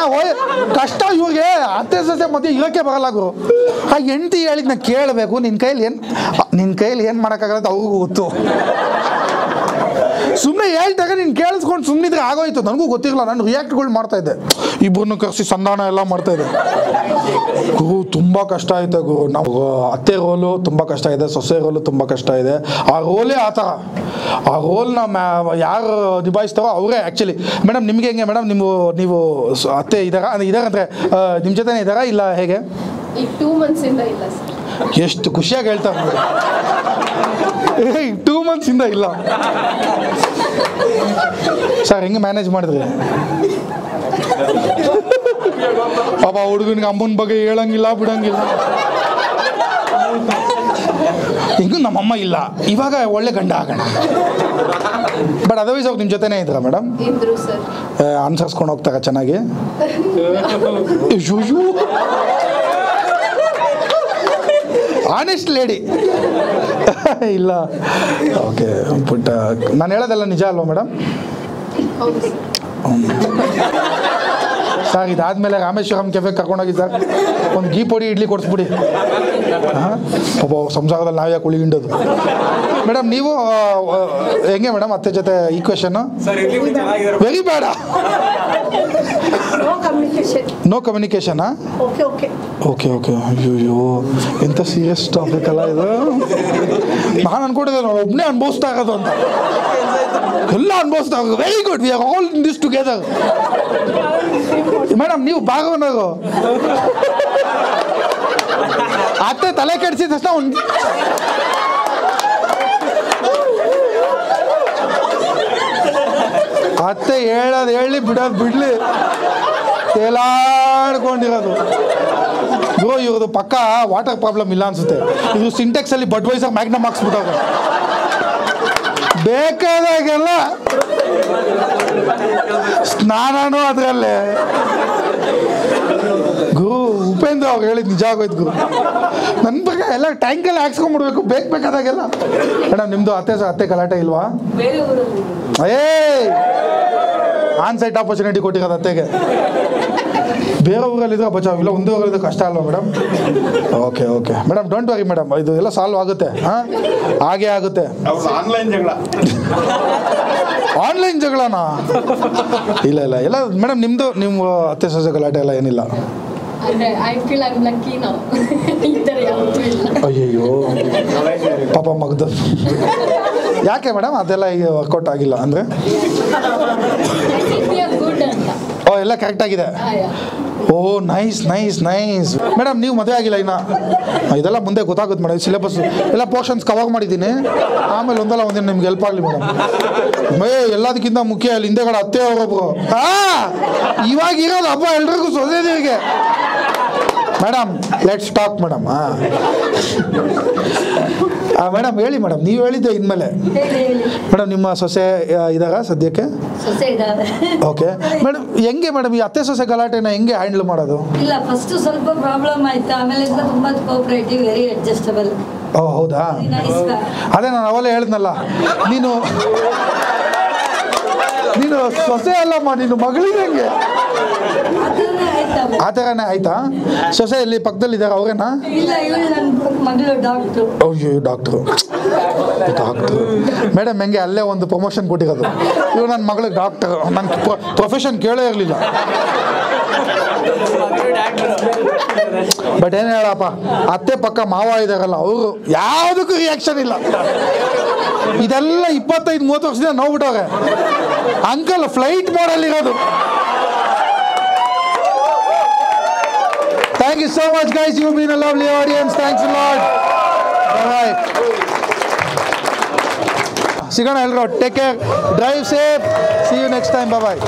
ಕಷ್ಟ ಇವ್ರಿಗೆ. ಅತ್ತೆ ಸೊಸೆ ಮಧ್ಯೆ ಇರೋಕ್ಕೆ ಬರಲ್ಲ ಗುರು. ಆ ಹೆಂಡತಿ ಹೇಳಿದ್ ನಾನು ಕೇಳಬೇಕು, ನಿನ್ನ ಕೈಲಿ ಏನು ಮಾಡೋಕ್ಕಾಗಲ್ಲ ಅಂತ ಅವ್ರಿಗೂ ಗೊತ್ತು. ಸುಮ್ಮನೆ ಹೇಳ್ದಾಗ ನೀನು ಕೇಳಿಸ್ಕೊಂಡು ಸುಮ್ಮನಿದ್ರೆ ಆಗೋಯ್ತು. ನನಗೂ ಗೊತ್ತಿರಲ್ಲ, ನಾನು ರಿಯಾಕ್ಟ್ಗಳು ಮಾಡ್ತಾ ಇದ್ದೆ, ಇಬ್ಬರನ್ನು ಕರೆಸಿ ಸಂಧಾನ ಎಲ್ಲ ಮಾಡ್ತಾ ಇದ್ದೆ. ಗುರು ತುಂಬ ಕಷ್ಟ ಐತೆ ಗುರು. ನಾವು ಅತ್ತೆ ರೋಲು ತುಂಬ ಕಷ್ಟ ಇದೆ, ಸೊಸೆ ರೋಲು ತುಂಬ ಕಷ್ಟ ಇದೆ. ಆ ರೋಲೇ ಆ ಥರ. ಆ ರೋಲ್ನ ಯಾರು ನಿಭಾಯಿಸ್ತಾರೋ ಅವರೇ. ಆ್ಯಕ್ಚುಲಿ ಮೇಡಮ್ ನಿಮಗೆ ಹೆಂಗೆ ಮೇಡಮ್? ನೀವು ಅತ್ತೆ ಇದಾರಂದ್ರೆ ನಿಮ್ಮ ಜೊತೆನೇ ಇದ್ದಾರಾ ಇಲ್ಲ ಹೇಗೆ? 2 months ಇಂದ ಇಲ್ಲ ಸರ್. ಎಷ್ಟು ಖುಷಿಯಾಗಿ ಹೇಳ್ತಾರೆ ನೋಡಿ. 2 months ಇಂದ ಇಲ್ಲ ಸರ್, ಹೆಂಗೆ ಮ್ಯಾನೇಜ್ ಮಾಡಿದ್ರಿ? ಪಾಪ ಹುಡುಗನಿಗೆ ಅಮ್ಮನ ಬಗ್ಗೆ ಹೇಳಂಗಿಲ್ಲ ಬಿಡಂಗಿಲ್ಲ. ಹಿಂಗೂ ನಮ್ಮಮ್ಮ ಇಲ್ಲ, ಇವಾಗ ಒಳ್ಳೆ ಗಂಡ ಆಗೋಣ. ಬಟ್ ಅದರ್ವೈಸ್ ಅವ್ರು ನಿಮ್ಮ ಜೊತೆನೇ ಇದ್ರ ಮೇಡಮ್? ಇದ್ರು ಸರ್. ಅನುಸರಿಸ್ಕೊಂಡು ಹೋಗ್ತಾರ ಚೆನ್ನಾಗಿ? ಆನೆಸ್ಟ್ ಲೇಡಿ ಇಲ್ಲ. ಓಕೆ, ಬಟ್ ನಾನು ಹೇಳೋದೆಲ್ಲ ನಿಜ ಅಲ್ವಾ ಮೇಡಮ್? ಸರ್ ಇದಾದ್ಮೇಲೆ ರಾಮೇಶ್ವರಂ ಕೆಫೆ ಕರ್ಕೊಂಡೋಗಿ ಸರ್, ಒಂದು ಗೀ ಪೊಡಿ ಇಡ್ಲಿ ಕೊಡಿಸ್ಬಿಡಿ. ಪಾಪ ಸಂಸಾರದಲ್ಲಿ ನಾವು ಯಾಕೆ ಉಳಿಗಿಂಡೋದು. ಮೇಡಮ್ ನೀವು ಹೆಂಗೆ ಮೇಡಮ್ ಅತ್ತೆ ಜೊತೆ ಈಕ್ವೇಷನ್ನು? ವೆರಿ ಬೇಡ. ನೋ ಕಮ್ಯುನಿಕೇಶನಾ? ಓಕೆ. ಅಯ್ಯೋ ಎಂಥ ಸೀರಿಯಸ್ ಟಾಪಿಕ್ ಅಲ್ಲ ಇದು. ನಾನು ಅನ್ಕೊಂಡಿದ್ದೆ ನಾವು ಒಬ್ಬನೇ ಅನುಭವಿಸ್ತಾ ಇರೋದು ಅಂತ. ಎಲ್ಲ ಅನುಭವಿಸ್ತಾ. Very good, we are all in this together. Madam ನೀವು ಭಾಗವನರು ಅತ್ತೆ ತಲೆ ಕೆಡಿಸಿದ ತಕ್ಷಣ ಅತ್ತೆ ಹೇಳೋದು ಹೇಳಿ ಬಿಡೋದು ಬಿಡ್ಲಿ ತೇಲಾಡ್ಕೊಂಡಿರೋದು. ಬ್ರೋ ಇವ್ರದ್ದು ಪಕ್ಕ ವಾಟರ್ ಪ್ರಾಬ್ಲಮ್ ಇಲ್ಲ ಅನ್ಸುತ್ತೆ. ಇದು ಸಿಂಟೆಕ್ಸ್ ಅಲ್ಲಿ ಬಡ್ವೈಸರ್ ಮ್ಯಾಗ್ನಮ್ ಹಾಕ್ಸ್ಬಿಟ್ಟವ್ರೆ. ಬೇಕಾದಾಗೆಲ್ಲ ಸ್ನಾನನೂ ಅದರಲ್ಲೇ. ಗುರು ಉಪೇಂದ್ರ ಅವ್ರು ಹೇಳಿದ್ ನಿಜ ಆಗೋಯ್ತು ಗುರು. ನನ್ನ ಬಗ್ಗೆ ಎಲ್ಲ ಟ್ಯಾಂಕಲ್ಲಿ ಹಾಕ್ಸ್ಕೊಂಡ್ಬಿಡ್ಬೇಕು ಬೇಕಾದಾಗೆಲ್ಲ. ಮೇಡಮ್ ನಿಮ್ಮದು ಅತ್ತೆ ಗಲಾಟೆ ಇಲ್ವಾ? ಆನ್ ಸೈಟ್ ಆಪರ್ಚುನಿಟಿ ಕೊಟ್ಟಿರೋದು ಅತ್ತೆಗೆ. ಬೇರೆ ಊರಲ್ಲಿದ್ರೆ ಬಚಾವಿಲ್ಲ, ಒಂದೇ ಊರಲ್ಲಿದ್ರೆ ಕಷ್ಟ ಅಲ್ವಾ madam? Okay okay madam, don't worry madam, ಇದು ಎಲ್ಲ ಸಾಲ್ವ್ ಆಗುತ್ತೆ. ಹಾಂ ಹಾಗೇ ಆಗುತ್ತೆ. ಆನ್ಲೈನ್ ಜಗಳ ಆನ್ಲೈನ್ ಜಗಳನಾ? ಇಲ್ಲ ಇಲ್ಲ ಎಲ್ಲ ಮೇಡಮ್, ನಿಮ್ಮದು ನಿಮ್ಮ ಅತ್ತೆ ಸೊಸೆ ಗಲಾಟೆ ಎಲ್ಲ ಏನಿಲ್ಲ? ಅಯ್ಯಯ್ಯೋ ಪಾಪ ಮಗ್ದು. ಯಾಕೆ ಮೇಡಮ್ ಅದೆಲ್ಲ ಈಗ ವರ್ಕೌಟ್ ಆಗಿಲ್ಲ ಅಂದರೆ? ಓ ಎಲ್ಲ ಕರೆಕ್ಟ್ ಆಗಿದೆ. ಓ ನೈಸ್ ನೈಸ್ ನೈಸ್. ಮೇಡಮ್ ನೀವು ಮದುವೆ ಆಗಿಲ್ಲ ಇನ್ನು? ಇದೆಲ್ಲ ಮುಂದೆ ಗೊತ್ತಾಗುತ್ತೆ ಮೇಡಮ್. ಸಿಲೆಬಸ್ ಎಲ್ಲ ಪೋರ್ಷನ್ಸ್ ಕವರ್ ಮಾಡಿದ್ದೀನಿ. ಆಮೇಲೆ ಒಂದಲ್ಲ ಒಂದಿನ ನಿಮ್ಗೆ ಹೆಲ್ಪ್ ಆಗಲಿ ಮೇಡಮ್. ಎಲ್ಲದಕ್ಕಿಂತ ಮುಖ್ಯ ಅಲ್ಲಿ ಹಿಂದೆಗಡೆ ಅತ್ತೆ ಅವರೊಬ್ರು. ಇವಾಗ ಇರೋದು ಹಬ್ಬ ಎಲ್ರಿಗೂ ಸೊಸೆದಿರಿಗೆ. Madam let's talk madam. Madam ಹೇಳಿ ಮೇಡಮ್, ನೀವು ಹೇಳಿದ್ದೆ ಇನ್ಮೇಲೆ. ಮೇಡಮ್ ನಿಮ್ಮ ಸೊಸೆ ಇದ್ದಾರಾ ಸದ್ಯಕ್ಕೆ? ಓಕೆ ಮೇಡಮ್, ಹೆಂಗೆ ಮೇಡಮ್ ಈ ಅತ್ತೆ ಸೊಸೆ ಗಲಾಟೆನ ಹೆಂಗೆ ಹ್ಯಾಂಡಲ್ ಮಾಡೋದು? ಇಲ್ಲ, ಫಸ್ಟ್ ಸ್ವಲ್ಪ ಪ್ರಾಬ್ಲಮ್ ಆಯ್ತು, ಆಮೇಲೆ ತುಂಬಾ ಕೋಆಪರೇಟಿವ್, ವೆರಿ ಅಡ್ಜಸ್ಟಬಲ್. ಓ ಹೌದಾ? ಅದೇ ನಾನು ಅವಲೇ ಹೇಳಿದ್ನಲ್ಲ, ನೀನು ಸೊಸೆ ಅಲ್ಲಮ್ಮ, ನೀನು ಮಗಳಿದಂಗೆ. ಆ ಥರನೇ ಆಯ್ತಾ? ಸೊಸೆ ಇಲ್ಲಿ ಪಕ್ಕದಲ್ಲಿ ಇದ್ದಾರೆ ಅವ್ರೇನಾ? ಮಗಳು ಡಾಕ್ಟ್ರು. ಅಯ್ಯೋ ಡಾಕ್ಟ್ರು ಮೇಡಮ್ ಹೆಂಗೆ ಅಲ್ಲೇ ಒಂದು ಪ್ರಮೋಷನ್ ಕೊಟ್ಟಿರೋದು. ಇವ್ರು ನನ್ನ ಮಗಳಿಗೆ ಡಾಕ್ಟರ್. ನನ್ನ ಪ್ರೊಫೆಷನ್ ಕೇಳೇ ಇರಲಿಲ್ಲ. ಬಟ್ ಏನು ಹೇಳಪ್ಪ, ಅತ್ತೆ ಪಕ್ಕ ಮಾವ ಇದಾರಲ್ಲ ಅವರು ಯಾವುದಕ್ಕೂ ರಿಯಾಕ್ಷನ್ ಇಲ್ಲ. ಇದೆಲ್ಲ 25-30 ವರ್ಷದಿಂದ ನೋಡ್ಬಿಟ್ಟವ್ರೆ. ಅಂಕಲ್ ಫ್ಲೈಟ್ ಮೋಡಲ್ಲಿರೋದು. Thank you so much guys, you've been a lovely audience. Thanks a lot. Bye. ಸಿಗೋಣ ಎಲ್ಲರೂ. Take care, drive safe. See you next time. Bye bye.